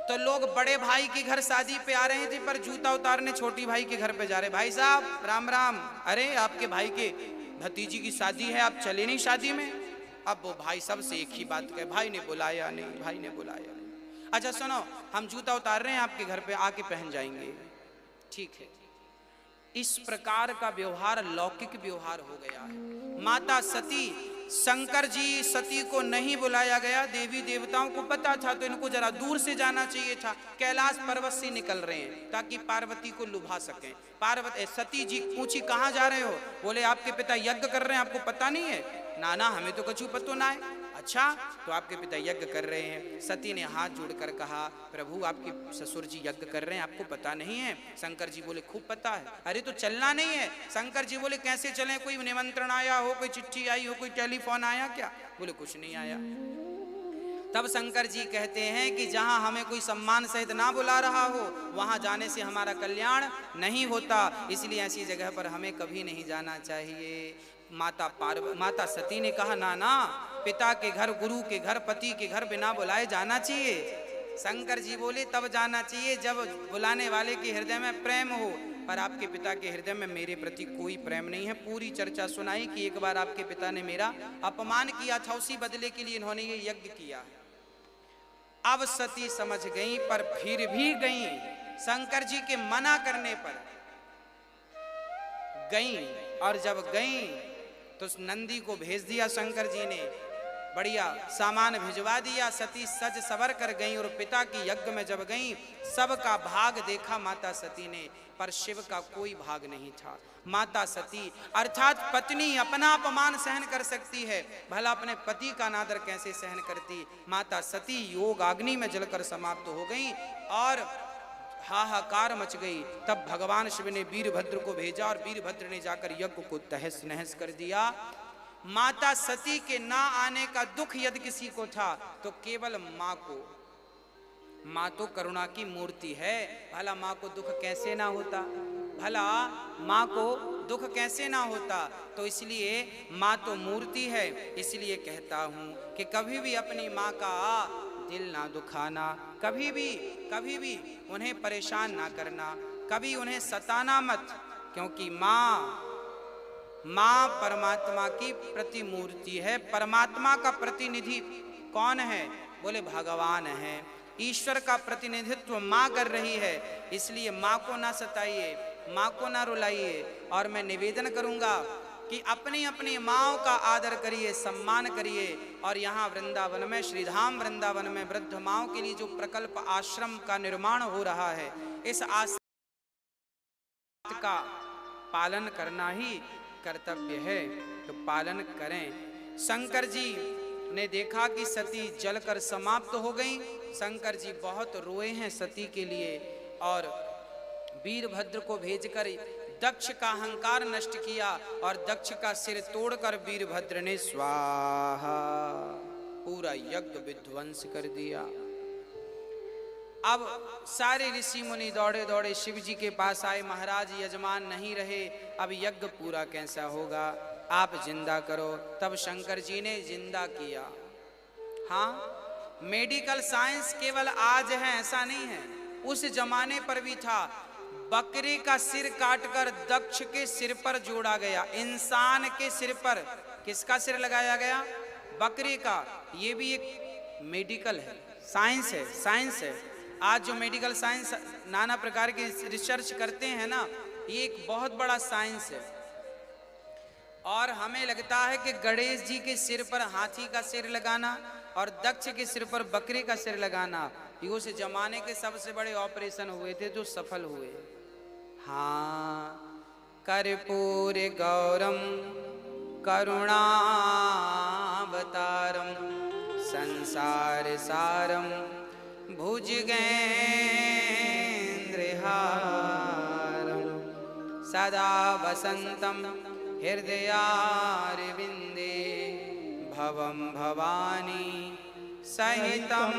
तो लोग बड़े भाई के घर शादी पे आ रहे थे, पर जूता उतारने छोटी भाई के घर पे जा रहे। भाई साहब राम राम, अरे आपके भाई के भतीजी की शादी है, आप चले नहीं शादी में? अब वो भाई सबसे एक ही बात कहे, भाई ने बुलाया नहीं, भाई ने बुलाया नहीं। अच्छा सुनो, हम जूता उतार रहे हैं आपके घर पे, आके पहन जाएंगे। ठीक है। इस प्रकार का व्यवहार लौकिक व्यवहार हो गया है। माता सती, शंकर जी सती को नहीं बुलाया गया, देवी देवताओं को पता था तो इनको जरा दूर से जाना चाहिए था। कैलाश पर्वत से निकल रहे हैं ताकि पार्वती को लुभा सकें। पार्वती सती जी पूछी कहाँ जा रहे हो? बोले आपके पिता यज्ञ कर रहे हैं, आपको पता नहीं है? ना हमें तो कछु पतो ना है। अच्छा तो आपके पिता यज्ञ कर रहे हैं। सती ने हाथ जोड़कर कहा, प्रभु आपके ससुर जी यज्ञ कर रहे हैं, आपको पता नहीं है? शंकर जी बोले खूब पता है। अरे तो चलना नहीं है? शंकर जी बोले कैसे चलें, कोई निमंत्रण आया हो, कोई चिट्ठी आई हो, कोई टेलीफोन आया क्या? बोले कुछ नहीं आया। तब शंकर जी कहते हैं कि जहां हमें कोई सम्मान सहित ना बुला रहा हो वहां जाने से हमारा कल्याण नहीं होता, इसलिए ऐसी जगह पर हमें कभी नहीं जाना चाहिए। माता सती ने कहा ना, पिता के घर, गुरु के घर, पति के घर बिना बुलाए जाना चाहिए। शंकर जी बोले तब जाना चाहिए जब बुलाने वाले के हृदय में प्रेम हो, पर आपके पिता के हृदय में मेरे प्रति कोई प्रेम नहीं है। पूरी चर्चा सुनाई कि एक बार आपके पिता ने मेरा अपमान किया था, उसी बदले के लिए इन्होंने ये यज्ञ किया। अब सती समझ गई, पर फिर भी गई, शंकर जी के मना करने पर गई। और जब गई तो नंदी को भेज दिया शंकर जी ने बढ़िया सामान भिजवा दिया। सती सज सवर कर गई और पिता की यज्ञ में जब गई, सबका भाग देखा माता सती ने, पर शिव का कोई भाग नहीं था। माता सती अर्थात पत्नी अपना अपमान सहन कर सकती है, भला अपने पति का अनादर कैसे सहन करती। माता सती योग अग्नि में जलकर समाप्त हो गई और हाहाकार मच गई। तब भगवान शिव ने वीरभद्र को भेजा और वीरभद्र ने जाकर यज्ञ को तहस नहस कर दिया। माता सती के ना आने का दुख यदि किसी को था तो केवल माँ को। माँ तो करुणा की मूर्ति है, भला माँ को दुख कैसे ना होता, भला माँ को दुख कैसे ना होता। तो इसलिए माँ तो मूर्ति है, इसलिए कहता हूँ कि कभी भी अपनी माँ का दिल ना दुखाना, कभी भी उन्हें परेशान ना करना, कभी उन्हें सताना मत, क्योंकि माँ परमात्मा की प्रतिमूर्ति है। परमात्मा का प्रतिनिधि कौन है? बोले भगवान है। ईश्वर का प्रतिनिधित्व माँ कर रही है, इसलिए माँ को ना सताइए, माँ को ना रुलाइए। और मैं निवेदन करूंगा कि अपनी अपनी माँओं का आदर करिए, सम्मान करिए। और यहाँ वृंदावन में, श्रीधाम वृंदावन में वृद्ध माँओं के लिए जो प्रकल्प आश्रम का निर्माण हो रहा है, इस आश्रम का पालन करना ही कर्तव्य है, तो पालन करें। शंकर जी ने देखा कि सती जलकर समाप्त हो गई। शंकर जी बहुत रोए हैं सती के लिए और वीरभद्र को भेजकर दक्ष का अहंकार नष्ट किया और दक्ष का सिर तोड़कर वीरभद्र ने स्वाहा पूरा यज्ञ विध्वंस कर दिया। अब सारे ऋषि मुनि दौड़े दौड़े शिव जी के पास आए, महाराज यजमान नहीं रहे, अब यज्ञ पूरा कैसा होगा, आप जिंदा करो। तब शंकर जी ने जिंदा किया। हाँ, मेडिकल साइंस केवल आज है ऐसा नहीं है, उस जमाने पर भी था। बकरे का सिर काटकर दक्ष के सिर पर जोड़ा गया। इंसान के सिर पर किसका सिर लगाया गया? बकरे का। ये भी एक मेडिकल है, साइंस है। आज जो मेडिकल साइंस नाना प्रकार की रिसर्च करते हैं ना, ये एक बहुत बड़ा साइंस है। और हमें लगता है कि गणेश जी के सिर पर हाथी का सिर लगाना और दक्ष के सिर पर बकरे का सिर लगाना, ये उस जमाने के सबसे बड़े ऑपरेशन हुए थे जो सफल हुए। हाँ, कर्पूर गौरम करुणावतारम संसार सारम भुजगेंद्रहारम सदा वसंतम हृदयारविंदे भवम भवानी सहितम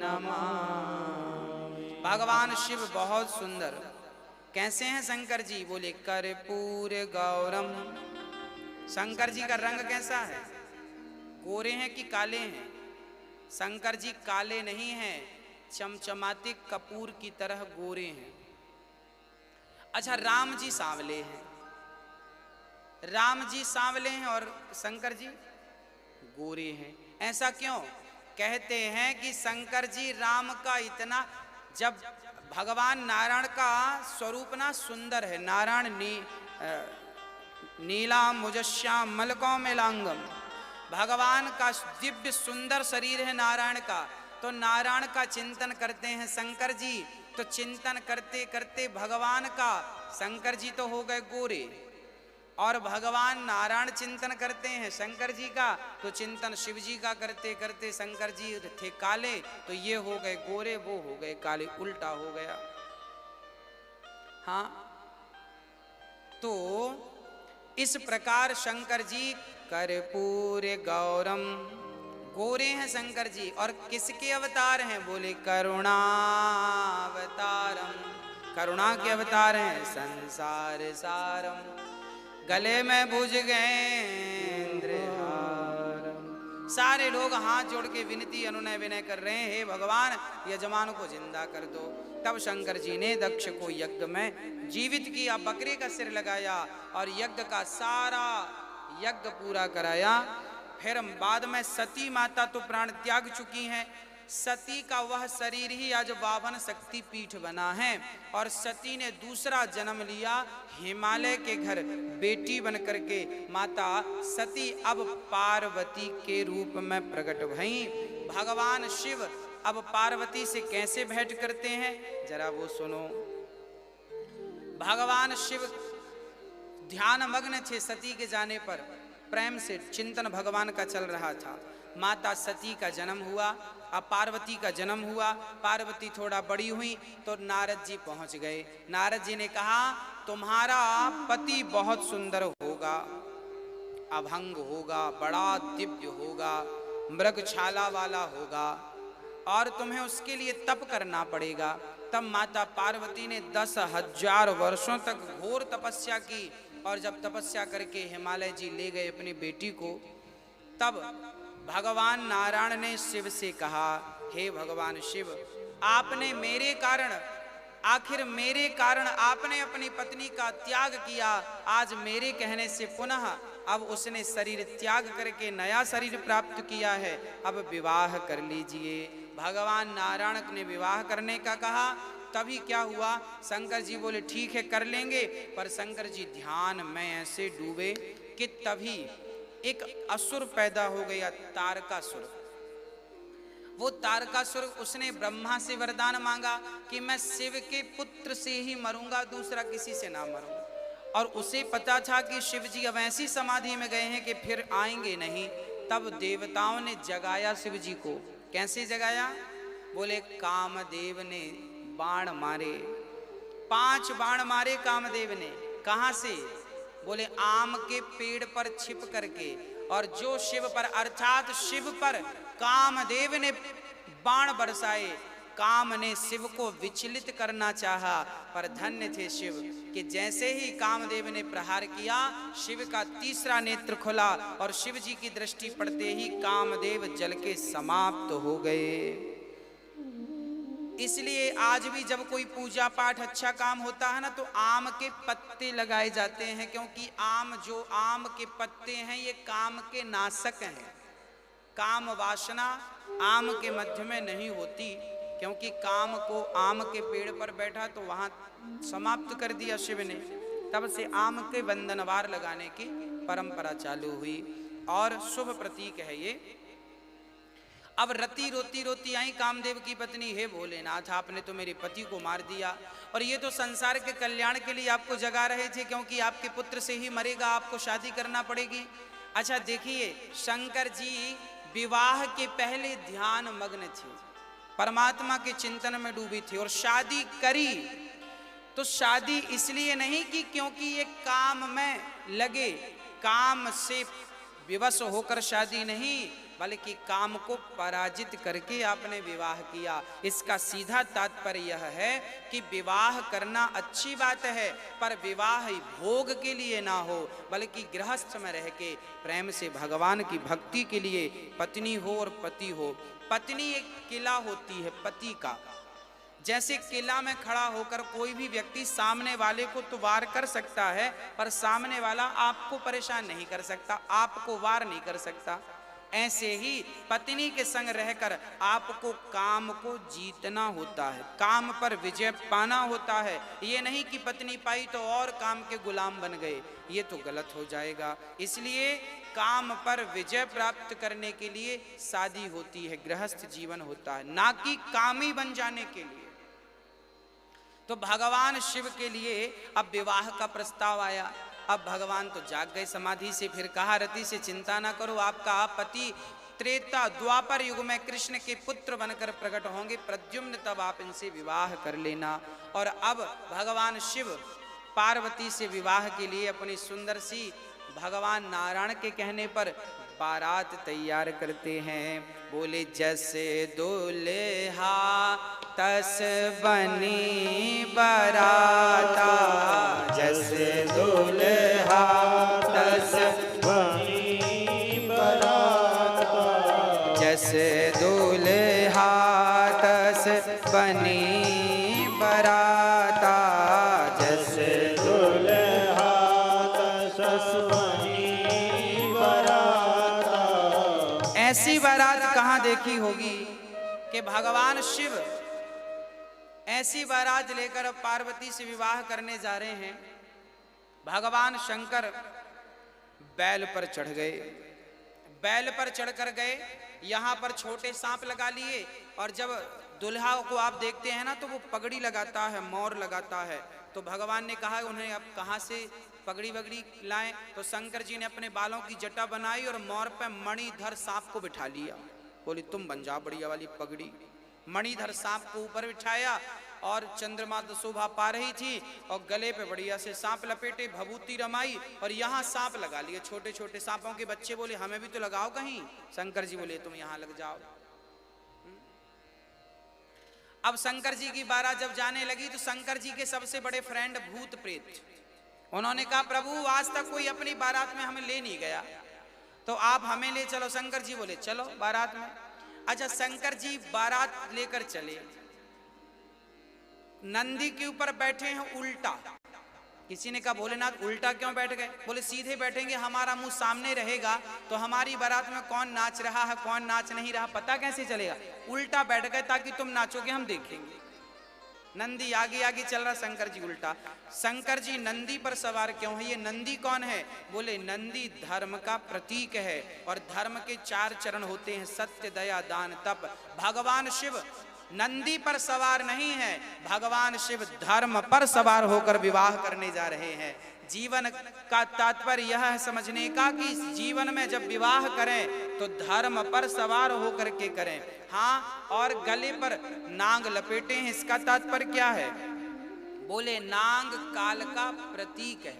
नमामि। भगवान शिव बहुत सुंदर। कैसे हैं शंकर जी? बोले कर्पूर गौरम। शंकर जी का रंग कैसा है? गोरे हैं कि काले हैं? शंकर जी काले नहीं हैं, चमचमाते कपूर की तरह गोरे हैं। अच्छा, राम जी सांवले हैं, राम जी सांवले हैं और शंकर जी गोरे हैं। ऐसा क्यों? कहते हैं कि शंकर जी राम का इतना, जब भगवान नारायण का स्वरूप ना सुंदर है, नारायण नीला मुजश्याम मलकों में लांगम, भगवान का दिव्य सुंदर शरीर है नारायण का। तो नारायण का चिंतन करते हैं शंकर जी, तो चिंतन करते करते भगवान का, शंकर जी तो हो गए गोरे, और भगवान नारायण चिंतन करते हैं शंकर जी का, तो चिंतन शिव जी का करते करते शंकर जी थे काले, तो ये हो गए गोरे, वो हो गए काले, उल्टा हो गया। हाँ, तो इस प्रकार शंकर जी कर्पूर गौरम, गोरे हैं शंकर जी। और किसके अवतार हैं? बोले करुणावतारम, करुणा के अवतार हैं। संसार सारम, गले में भुजगेंद्रहारम। सारे लोग हाथ जोड़ के विनती अनुनय विनय कर रहे हैं, हे भगवान यजमान को जिंदा कर दो। तब शंकर जी ने दक्ष को यज्ञ में जीवित किया, बकरे का सिर लगाया और यज्ञ का सारा यज्ञ पूरा कराया। फिर बाद में सती माता तो प्राण त्याग चुकी हैं, सती का वह शरीर ही आज 52 शक्ति पीठ बना है और सती ने दूसरा जन्म लिया हिमालय के घर बेटी बन करके। माता सती अब पार्वती के रूप में प्रकट भई। भगवान शिव अब पार्वती से कैसे भेंट करते हैं जरा वो सुनो। भगवान शिव ध्यान मग्न थे सती के जाने पर, प्रेम से चिंतन भगवान का चल रहा था। माता सती का जन्म हुआ, अब पार्वती का जन्म हुआ। पार्वती थोड़ा बड़ी हुई तो नारद जी पहुंच गए। नारद जी ने कहा तुम्हारा पति बहुत सुंदर होगा, अभंग होगा, बड़ा दिव्य होगा, मृगछाला वाला होगा और तुम्हें उसके लिए तप करना पड़ेगा। तब माता पार्वती ने 10,000 वर्षों तक घोर तपस्या की और जब तपस्या करके हिमालय जी ले गए अपनी बेटी को, तब भगवान नारायण ने शिव से कहा हे भगवान शिव, आपने मेरे कारण, आखिर मेरे कारण आपने अपनी पत्नी का त्याग किया। आज मेरे कहने से पुनः अब उसने शरीर त्याग करके नया शरीर प्राप्त किया है, अब विवाह कर लीजिए। भगवान नारायण ने विवाह करने का कहा। तभी क्या हुआ, शंकर जी बोले ठीक है कर लेंगे, पर शंकर जी ध्यान में ऐसे डूबे कि तभी एक असुर पैदा हो गया, तारकासुर। वो तारकासुर, उसने ब्रह्मा से वरदान मांगा कि मैं शिव के पुत्र से ही मरूंगा, दूसरा किसी से ना मरूं। और उसे पता था कि शिव जी अब ऐसी समाधि में गए हैं कि फिर आएंगे नहीं। तब देवताओं ने जगाया शिव जी को। कैसे जगाया, बोले कामदेव ने बाण मारे, 5 बाण मारे कामदेव ने। कहां से, बोले आम के पेड़ पर छिप करके। और जो शिव पर अर्थात शिव पर कामदेव ने बाण बरसाए। काम ने शिव को विचलित करना चाहा, पर धन्य थे शिव कि जैसे ही कामदेव ने प्रहार किया, शिव का तीसरा नेत्र खुला और शिव जी की दृष्टि पड़ते ही कामदेव जल के समाप्त हो गए। इसलिए आज भी जब कोई पूजा पाठ अच्छा काम होता है ना, तो आम के पत्ते लगाए जाते हैं, क्योंकि आम के पत्ते हैं ये काम के नाशक हैं। काम वासना आम के मध्य में नहीं होती, क्योंकि काम को आम के पेड़ पर बैठा तो वहां समाप्त कर दिया शिव ने। तब से आम के बंधनवार लगाने की परंपरा चालू हुई और शुभ प्रतीक है ये। अब रति रोती रोती आई कामदेव की पत्नी, हे भोलेनाथ आपने तो मेरे पति को मार दिया और ये तो संसार के कल्याण के लिए आपको जगा रहे थे, क्योंकि आपके पुत्र से ही मरेगा, आपको शादी करना पड़ेगी। अच्छा देखिए, शंकर जी विवाह के पहले ध्यान मग्न थे, परमात्मा के चिंतन में डूबी थी और शादी करी तो शादी इसलिए नहीं कि क्योंकि ये काम में लगे, काम से विवश होकर शादी नहीं, बल्कि काम को पराजित करके आपने विवाह किया। इसका सीधा तात्पर्य यह है कि विवाह करना अच्छी बात है, पर विवाह भोग के लिए ना हो, बल्कि गृहस्थ में रह के प्रेम से भगवान की भक्ति के लिए पत्नी हो और पति हो। पत्नी एक किला होती है पति का। जैसे किला में खड़ा होकर कोई भी व्यक्ति सामने वाले को तो वार कर सकता है, पर सामने वाला आपको परेशान नहीं कर सकता, आपको वार नहीं कर सकता। ऐसे ही पत्नी के संग रहकर आपको काम को जीतना होता है, काम पर विजय पाना होता है। ये नहीं कि पत्नी पाई तो और काम के गुलाम बन गए, ये तो गलत हो जाएगा। इसलिए काम पर विजय प्राप्त करने के लिए शादी होती है, गृहस्थ जीवन होता है, ना कि कामी बन जाने के लिए। तो भगवान शिव के लिए अब विवाह का प्रस्ताव आया। अब भगवान तो जाग गए समाधि से। फिर कहा रति से चिंता ना करो, आपका पति त्रेता द्वापर युग में कृष्ण के पुत्र बनकर प्रकट होंगे, प्रद्युम्न, तब आप इनसे विवाह कर लेना। और अब भगवान शिव पार्वती से विवाह के लिए अपनी सुंदर सी भगवान नारायण के कहने पर बारात तैयार करते हैं। बोले जैसे दुल्हा तस बनी बराता, जैसे दुल्हा तस बनी बराता, जैसे दुल्हा तस बनी बराता, जैसे दुल्हा तस बनी बराता। ऐसी बारात कहाँ देखी होगी कि भगवान शिव ऐसी बारात लेकर अब पार्वती से विवाह करने जा रहे हैं। भगवान शंकर बैल पर चढ़ गए, बैल पर चढ़कर गए, यहाँ पर छोटे सांप लगा लिए, और जब दुल्हा को आप देखते हैं ना तो वो पगड़ी लगाता है, मोर लगाता है। तो भगवान ने कहा उन्हें अब कहाँ से पगड़ी वगड़ी लाएं, तो शंकर जी ने अपने बालों की जटा बनाई और मोर पे मणिधर सांप को बिठा लिया। बोली तुम बन जाओ बढ़िया वाली पगड़ी। मणिधर सांप को ऊपर बिठाया और चंद्रमा तो शोभा पा रही थी, और गले पे बढ़िया से सांप लपेटे, भभूति रमाई और यहाँ सांप लगा लिए। छोटे छोटे सांपों के बच्चे बोले हमें भी तो लगाओ कहीं। शंकर जी बोले तुम यहाँ लग जाओ। अब शंकर जी की बारात जब जाने लगी तो शंकर जी के सबसे बड़े फ्रेंड भूत प्रेत, उन्होंने कहा प्रभु आज तक कोई अपनी बारात में हमें ले नहीं गया, तो आप हमें ले चलो। शंकर जी बोले चलो बारात में। अच्छा, शंकर जी बारात लेकर चले, नंदी के ऊपर बैठे हैं उल्टा। किसी ने कहा भोलेनाथ उल्टा क्यों बैठ गए? बोले सीधे बैठेंगे, हमारा मुंह सामने रहेगा तो हमारी बारात में कौन नाच रहा है कौन नाच नहीं रहा पता कैसे चलेगा? उल्टा बैठ गए ताकि तुम नाचोगे हम देखेंगे। नंदी आगे आगे चल रहा, शंकर जी उल्टा। शंकर जी नंदी पर सवार क्यों है? ये नंदी कौन है? बोले नंदी धर्म का प्रतीक है, और धर्म के 4 चरण होते हैं, सत्य दया दान तप। भगवान शिव नंदी पर सवार नहीं है, भगवान शिव धर्म पर सवार होकर विवाह करने जा रहे हैं। जीवन का तात्पर्य यह है समझने का कि जीवन में जब विवाह करें तो धर्म पर सवार होकर के करें। हाँ, और गले पर नांग लपेटे हैं, इसका तात्पर्य क्या है? बोले नांग काल का प्रतीक है।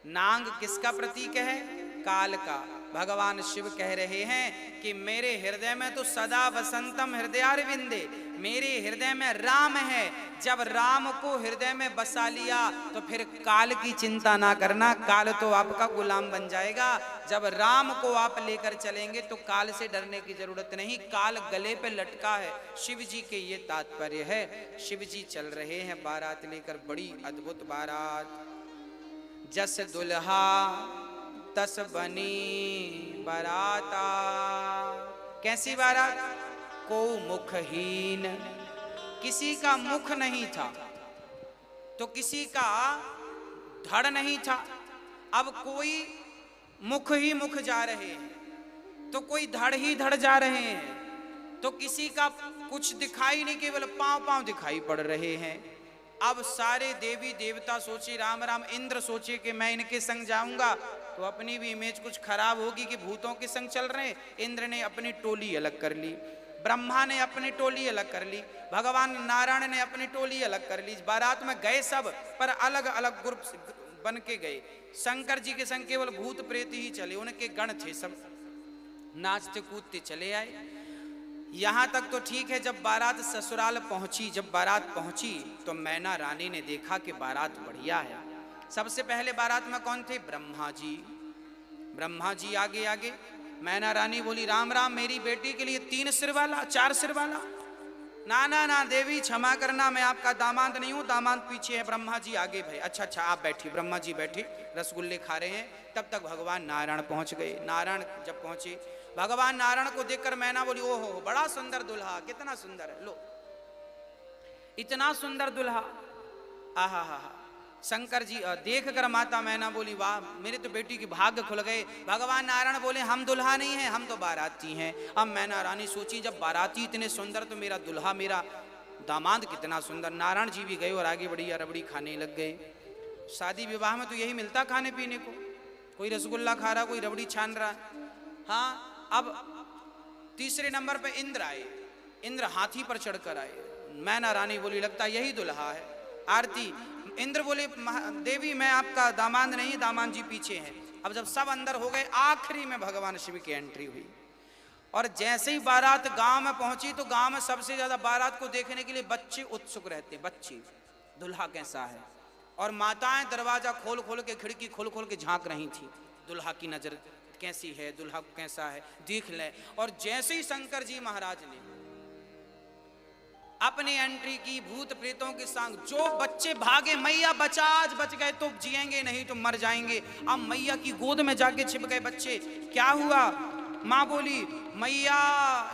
नांग किसका प्रतीक है? काल का। भगवान शिव कह रहे हैं कि मेरे हृदय में तो सदा वसंतम हृदयारविंदे, मेरे हृदय में राम है। जब राम को हृदय में बसा लिया तो फिर काल की चिंता ना करना, काल तो आपका गुलाम बन जाएगा। जब राम को आप लेकर चलेंगे तो काल से डरने की जरूरत नहीं, काल गले पे लटका है। शिव जी के ये तात्पर्य है। शिव जी चल रहे हैं बारात लेकर, बड़ी अद्भुत बारात। जस दुल्हा तस बनी बाराता। कैसी बारात? को मुखहीन, किसी का मुख नहीं था तो किसी का धड़ नहीं था। अब कोई मुख ही मुख जा रहे हैं तो कोई धड़ ही धड़ जा रहे हैं, तो किसी का कुछ दिखाई नहीं, केवल पांव पांव दिखाई पड़ रहे हैं। अब सारे देवी देवता सोचे राम राम, इंद्र सोचे कि मैं इनके संग जाऊंगा तो अपनी भी इमेज कुछ खराब होगी कि भूतों के संग चल रहे हैं। इंद्र ने अपनी टोली अलग कर ली, ब्रह्मा ने अपनी टोली अलग कर ली, भगवान नारायण ने अपनी टोली अलग कर ली। बारात में गए सब, पर अलग अलग ग्रुप बन के गए। शंकर जी के संग केवल भूत प्रेत ही चले, उनके गण थे, सब नाचते कूदते चले आए। यहाँ तक तो ठीक है। जब बारात ससुराल पहुंची, जब बारात पहुंची तो मैना रानी ने देखा कि बारात बढ़िया है। सबसे पहले बारात में कौन थे? ब्रह्मा जी। ब्रह्मा जी आगे आगे। मैना रानी बोली राम राम, मेरी बेटी के लिए 3 सिर वाला 4 सिर वाला? ना ना ना देवी क्षमा करना, मैं आपका दामाद नहीं हूँ, दामाद पीछे है। ब्रह्मा जी आगे भाई। अच्छा अच्छा आप बैठी। ब्रह्मा जी बैठे, रसगुल्ले खा रहे हैं। तब तक भगवान नारायण पहुंच गए। नारायण जब पहुंचे, भगवान नारायण को देखकर मैना बोली ओहो बड़ा सुंदर दुल्हा, कितना सुंदर है, लो इतना सुंदर दुल्हा, आहा हा हा। शंकर जी देख कर माता मैना बोली वाह, मेरे तो बेटी की भाग्य खुल गए। भगवान नारायण बोले हम दुल्हा नहीं हैं, हम तो बाराती हैं। अब मैना रानी सोची जब बाराती इतने सुंदर तो मेरा दुल्हा, मेरा दामाद कितना सुंदर। नारायण जी भी गए और आगे बढ़िया रबड़ी खाने लग गए। शादी विवाह में तो यही मिलता खाने पीने को, कोई रसगुल्ला खा रहा, कोई रबड़ी छान रहा। हाँ, अब तीसरे नंबर पे इंद्र आए। इंद्र हाथी पर चढ़कर आए। मैना रानी बोली लगता यही दुल्हा है। आरती। इंद्र बोले देवी मैं आपका दामाद नहीं, दामाद जी पीछे हैं। अब जब सब अंदर हो गए, आखिरी में भगवान शिव की एंट्री हुई। और जैसे ही बारात गांव में पहुंची तो गांव में सबसे ज्यादा बारात को देखने के लिए बच्चे उत्सुक रहते हैं। बच्चे दुल्हा कैसा है, और माताएं दरवाजा खोल खोल के, खिड़की खोल खोल के झांक रही थी, दुल्हा की नजर कैसी है, दुल्हा कैसा है, देख ले। और जैसे ही शंकर जी महाराज ने अपनी एंट्री की भूत प्रेतों के संग, जो बच्चे भागे मैया बचा, आज बच गए तो जिएंगे नहीं तो मर जाएंगे। अब मैया की गोद में जाके छिप गए बच्चे। क्या हुआ? माँ बोली मैया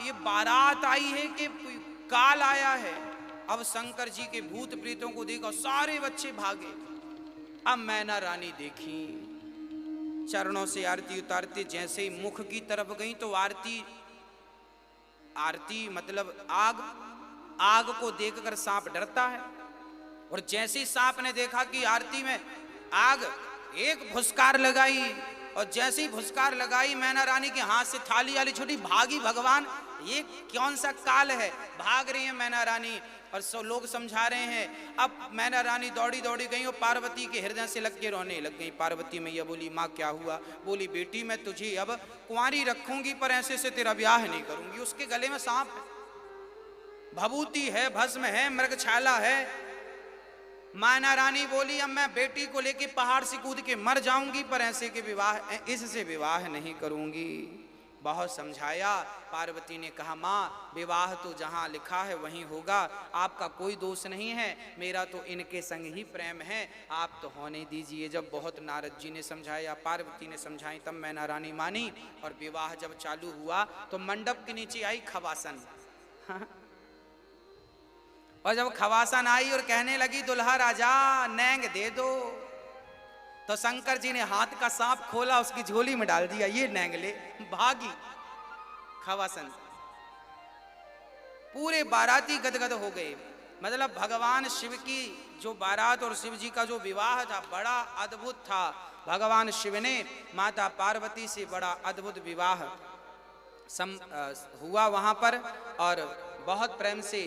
ये बारात आई है कि काल आया है। अब शंकर जी के भूत प्रेतों को देखा, सारे बच्चे भागे। अब मैना रानी देखी, चरणों से आरती उतारते जैसे ही मुख की तरफ गई तो आरती मतलब आग को देखकर सांप डरता है। और जैसे ही सांप ने देखा कि आरती में आग, एक फुसकार लगाई, और जैसे ही फुसकार लगाई मैना रानी के हाथ से थाली वाली छुटी, भागी। भगवान ये कौन सा काल है, भाग रही है मैना रानी। और सब लोग समझा रहे हैं। अब मैना रानी दौड़ी दौड़ी गई और पार्वती के हृदय से लग के रोने लग गई। पार्वती मैया बोली माँ क्या हुआ? बोली बेटी मैं तुझे अब कुंवारी रखूंगी पर ऐसे से तेरा ब्याह नहीं करूंगी। उसके गले में सांप है, भभूति है, भस्म है, मृगछाला है। मैना रानी बोली अब मैं बेटी को लेके पहाड़ से कूद के मर जाऊंगी पर इससे विवाह नहीं करूंगी। बहुत समझाया। पार्वती ने कहा माँ विवाह तो जहाँ लिखा है वहीं होगा, आपका कोई दोष नहीं है, मेरा तो इनके संग ही प्रेम है, आप तो होने दीजिए। जब बहुत नारद जी ने समझाया, पार्वती ने समझाई, तब मैना रानी मानी। और विवाह जब चालू हुआ तो मंडप के नीचे आई खवासन। और जब खवासन आई और कहने लगी दुल्हा राजा नैंग दे दो, तो शंकर जी ने हाथ का सांप खोला, उसकी झोली में डाल दिया, ये नैंग ले। भागी खवासन। पूरे बाराती गदगद हो गए। मतलब भगवान शिव की जो बारात और शिव जी का जो विवाह था बड़ा अद्भुत था। भगवान शिव ने माता पार्वती से बड़ा अद्भुत विवाह हुआ वहां पर। और बहुत प्रेम से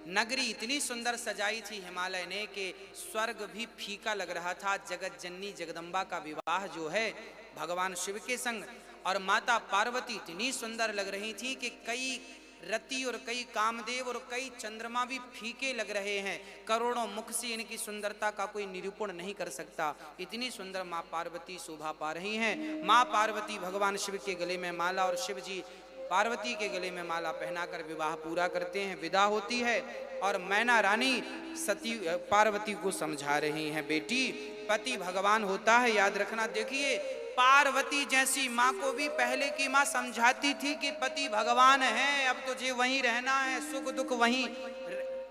नगरी इतनी सुंदर सजाई थी हिमालय ने कि स्वर्ग भी फीका लग रहा था। जगत जननी जगदम्बा का विवाह जो है भगवान शिव के संग और माता पार्वती इतनी सुंदर लग रही थी कि कई रति और कई कामदेव और कई चंद्रमा भी फीके लग रहे हैं। करोड़ों मुख से इनकी सुंदरता का कोई निरूपण नहीं कर सकता। इतनी सुंदर माँ पार्वती शोभा पा रही हैं। माँ पार्वती भगवान शिव के गले में माला और शिव जी पार्वती के गले में माला पहनाकर विवाह पूरा करते हैं। विदा होती है और मैना रानी सती पार्वती को समझा रही हैं, बेटी पति भगवान होता है, याद रखना। देखिए पार्वती जैसी माँ को भी पहले की माँ समझाती थी कि पति भगवान है, अब तुझे वहीं रहना है, सुख दुख वहीं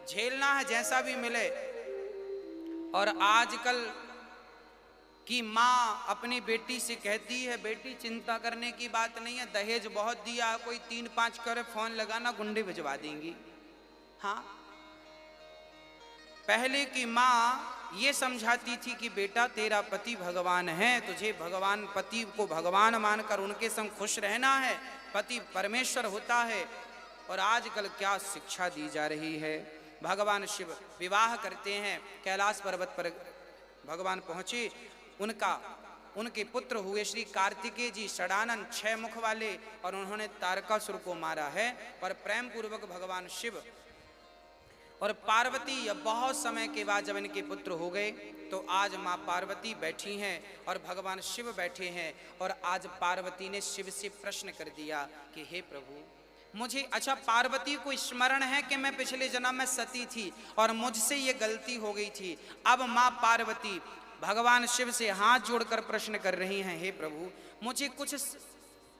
झेलना है जैसा भी मिले। और आजकल कि माँ अपनी बेटी से कहती है बेटी चिंता करने की बात नहीं है, दहेज बहुत दिया, कोई 3-5 करे फोन लगाना गुंडे भिजवा देंगी। हाँ, पहले की माँ ये समझाती थी कि बेटा तेरा पति भगवान है, तुझे भगवान पति को भगवान मानकर उनके संग खुश रहना है, पति परमेश्वर होता है। और आजकल क्या शिक्षा दी जा रही है। भगवान शिव विवाह करते हैं, कैलाश पर्वत पर भगवान पहुंचे, उनके पुत्र हुए श्री कार्तिकेय जी षडानन 6 मुख वाले, और उन्होंने तारकासुर को मारा है। और प्रेम पूर्वक भगवान शिव और पार्वती बहुत समय के बाद जब इनके पुत्र हो गए तो आज माँ पार्वती बैठी हैं और भगवान शिव बैठे हैं। और आज पार्वती ने शिव से प्रश्न कर दिया कि हे प्रभु मुझे, अच्छा पार्वती को स्मरण है कि मैं पिछले जन्म में सती थी और मुझसे ये गलती हो गई थी। अब माँ पार्वती भगवान शिव से हाथ जोड़कर प्रश्न कर रही हैं, हे प्रभु मुझे कुछ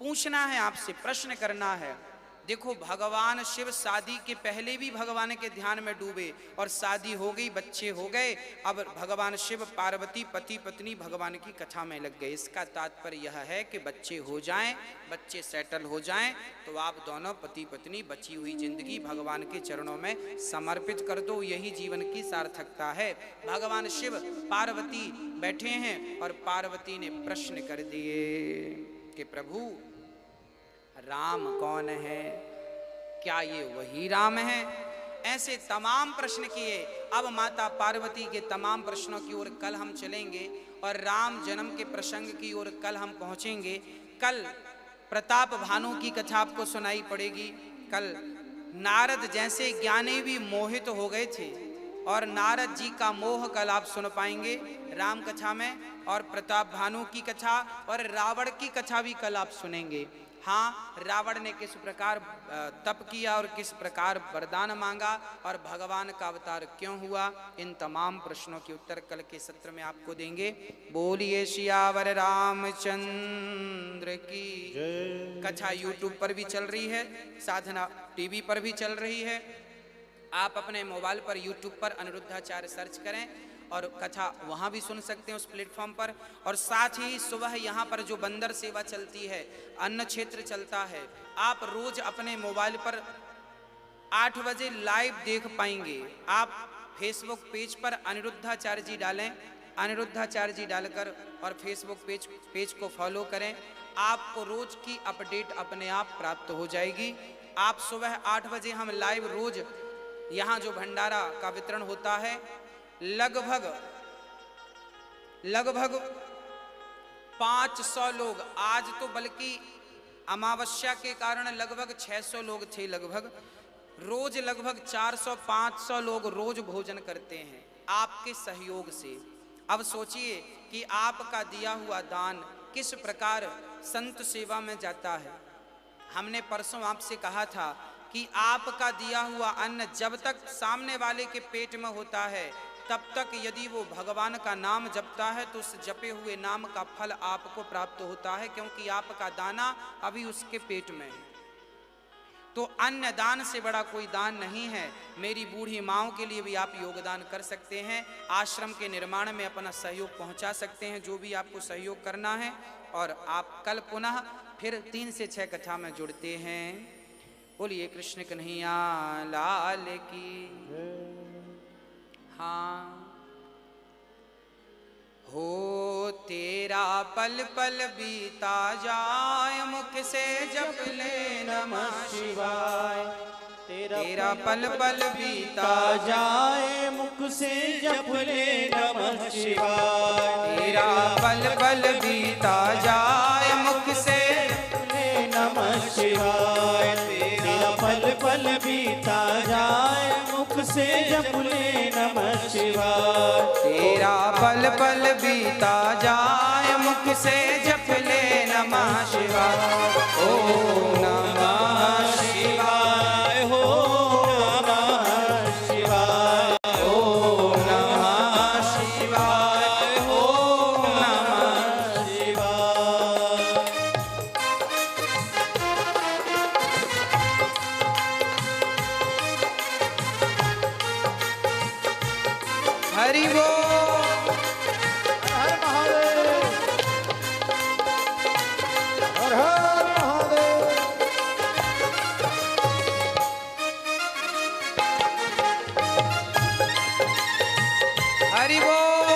पूछना है आपसे, प्रश्न करना है। देखो भगवान शिव शादी के पहले भी भगवान के ध्यान में डूबे और शादी हो गई, बच्चे हो गए। अब भगवान शिव पार्वती पति पत्नी भगवान की कथा में लग गए। इसका तात्पर्य यह है कि बच्चे हो जाएं, बच्चे सेटल हो जाएं तो आप दोनों पति पत्नी बची हुई जिंदगी भगवान के चरणों में समर्पित कर दो, यही जीवन की सार्थकता है। भगवान शिव पार्वती बैठे हैं और पार्वती ने प्रश्न कर दिए कि प्रभु राम कौन है, क्या ये वही राम है? ऐसे तमाम प्रश्न किए। अब माता पार्वती के तमाम प्रश्नों की ओर कल हम चलेंगे और राम जन्म के प्रसंग की ओर कल हम पहुंचेंगे। कल प्रताप भानु की कथा आपको सुनाई पड़ेगी। कल नारद जैसे ज्ञानी भी मोहित हो गए थे और नारद जी का मोह कल आप सुन पाएंगे राम कथा में, और प्रताप भानु की कथा और रावण की कथा भी कल आप सुनेंगे। हाँ, रावण ने किस प्रकार तप किया और किस प्रकार वरदान मांगा और भगवान का अवतार क्यों हुआ, इन तमाम प्रश्नों के उत्तर कल के सत्र में आपको देंगे। बोलिए सियावर रामचंद्र की। कथा यूट्यूब पर भी चल रही है, साधना टीवी पर भी चल रही है। आप अपने मोबाइल पर यूट्यूब पर अनिरुद्धाचार्य सर्च करें और कथा वहाँ भी सुन सकते हैं उस प्लेटफॉर्म पर। और साथ ही सुबह यहाँ पर जो बंदर सेवा चलती है, अन्न क्षेत्र चलता है, आप रोज अपने मोबाइल पर 8 बजे लाइव देख पाएंगे। आप फेसबुक पेज पर अनिरुद्धाचार्य जी डालें, अनिरुद्धाचार्य जी डालकर और फेसबुक पेज को फॉलो करें। आपको रोज की अपडेट अपने आप प्राप्त हो जाएगी। आप सुबह 8 बजे हम लाइव रोज यहाँ जो भंडारा का वितरण होता है, लगभग 500 लोग, आज तो बल्कि अमावस्या के कारण लगभग 600 लोग थे। लगभग रोज लगभग 400-500 लोग रोज भोजन करते हैं आपके सहयोग से। अब सोचिए कि आपका दिया हुआ दान किस प्रकार संत सेवा में जाता है। हमने परसों आपसे कहा था कि आपका दिया हुआ अन्न जब तक सामने वाले के पेट में होता है, तब तक यदि वो भगवान का नाम जपता है तो उस जपे हुए नाम का फल आपको प्राप्त होता है, क्योंकि आपका दाना अभी उसके पेट में है। तो अन्य दान से बड़ा कोई दान नहीं है। मेरी बूढ़ी माँओं के लिए भी आप योगदान कर सकते हैं, आश्रम के निर्माण में अपना सहयोग पहुंचा सकते हैं, जो भी आपको सहयोग करना है। और आप कल पुनः फिर 3 से 6 कथा में जुड़ते हैं। बोलिए कृष्ण कन्हैया लाल की। हाँ, हो तेरा पल पल बीता जाए, मुख से जप ले नमः शिवाय। तेरा पल पल बीता जाए, मुख से जप ले नमः शिवाय। तेरा पल पल बीता जाए, मुख से जप ले नमः शिवाय। तेरा पल पल बीता जाए, मुख से जप ले नमः शिवाय। तेरा पल पल बीता जाए, मुख से जप ले नमः शिवाय। ओम नमः शिवाय, हो नमः शिवाय, ओम नमः शिवाय, ओम नमः शिवाय। हरि बोल। हर महादेव, हर हर महादेव। हरि बोल।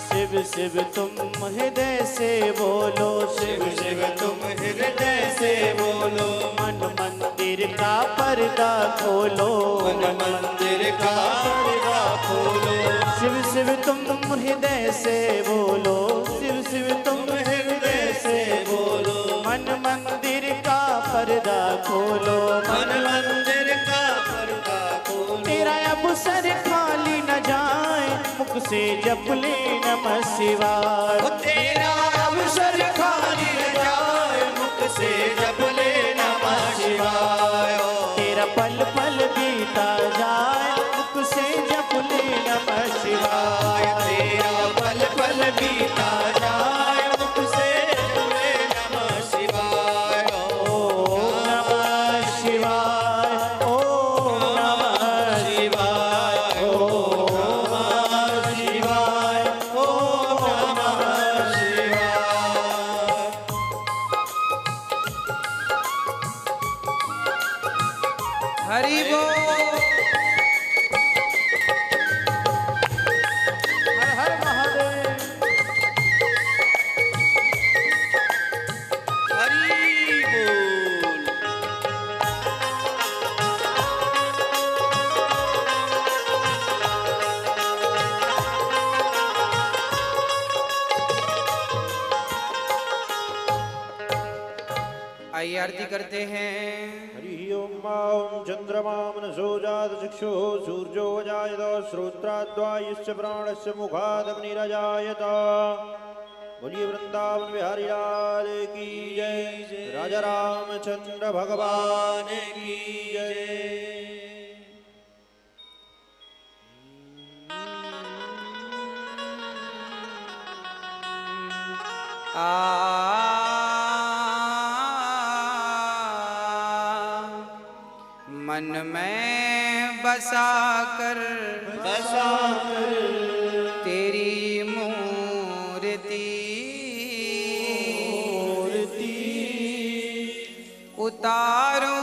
शिव शिव तुम हृदय से बोलो, शिव शिव तुम हृदय से बोलो। मन मंदिर का पर्दा खोलो, मन मंदिर का पर्दा खोलो। शिव शिव तुम हृदय से बोलो, शिव शिव तुम हृदय से बोलो। मन मंदिर का पर्दा खोलो, मन मंदिर का पर्दा खोलो। तेरा अवसर खाली न जाए, मुख से जप ले नमः शिवाय। तेरा अवसर खाली न जाए, मुख से जप ले नमः शिवाय। तेरा पल पल बीता जाए, मुख से जप ले नमः शिवाय। तेरा पल पल बीता जाए, मुख से जप ले नमः शिवाय। ओम नमः शिवाय, ओम नमः शिवाय, ओम नमः शिवाय, ओम नमः शिवाय। आरती करते हैं। हरि ओम मां चंद्रमा मनसो जात चक्षुः सूर्यो जायत श्रोत्राद्वायुश्च प्राणस्य मुखादग्निरजायत। बोलिए वृंदावन बिहारी लाल की जय। राजा रामचंद्र भगवान की जय। मन में बसा कर तेरी मूर्ति उतारूं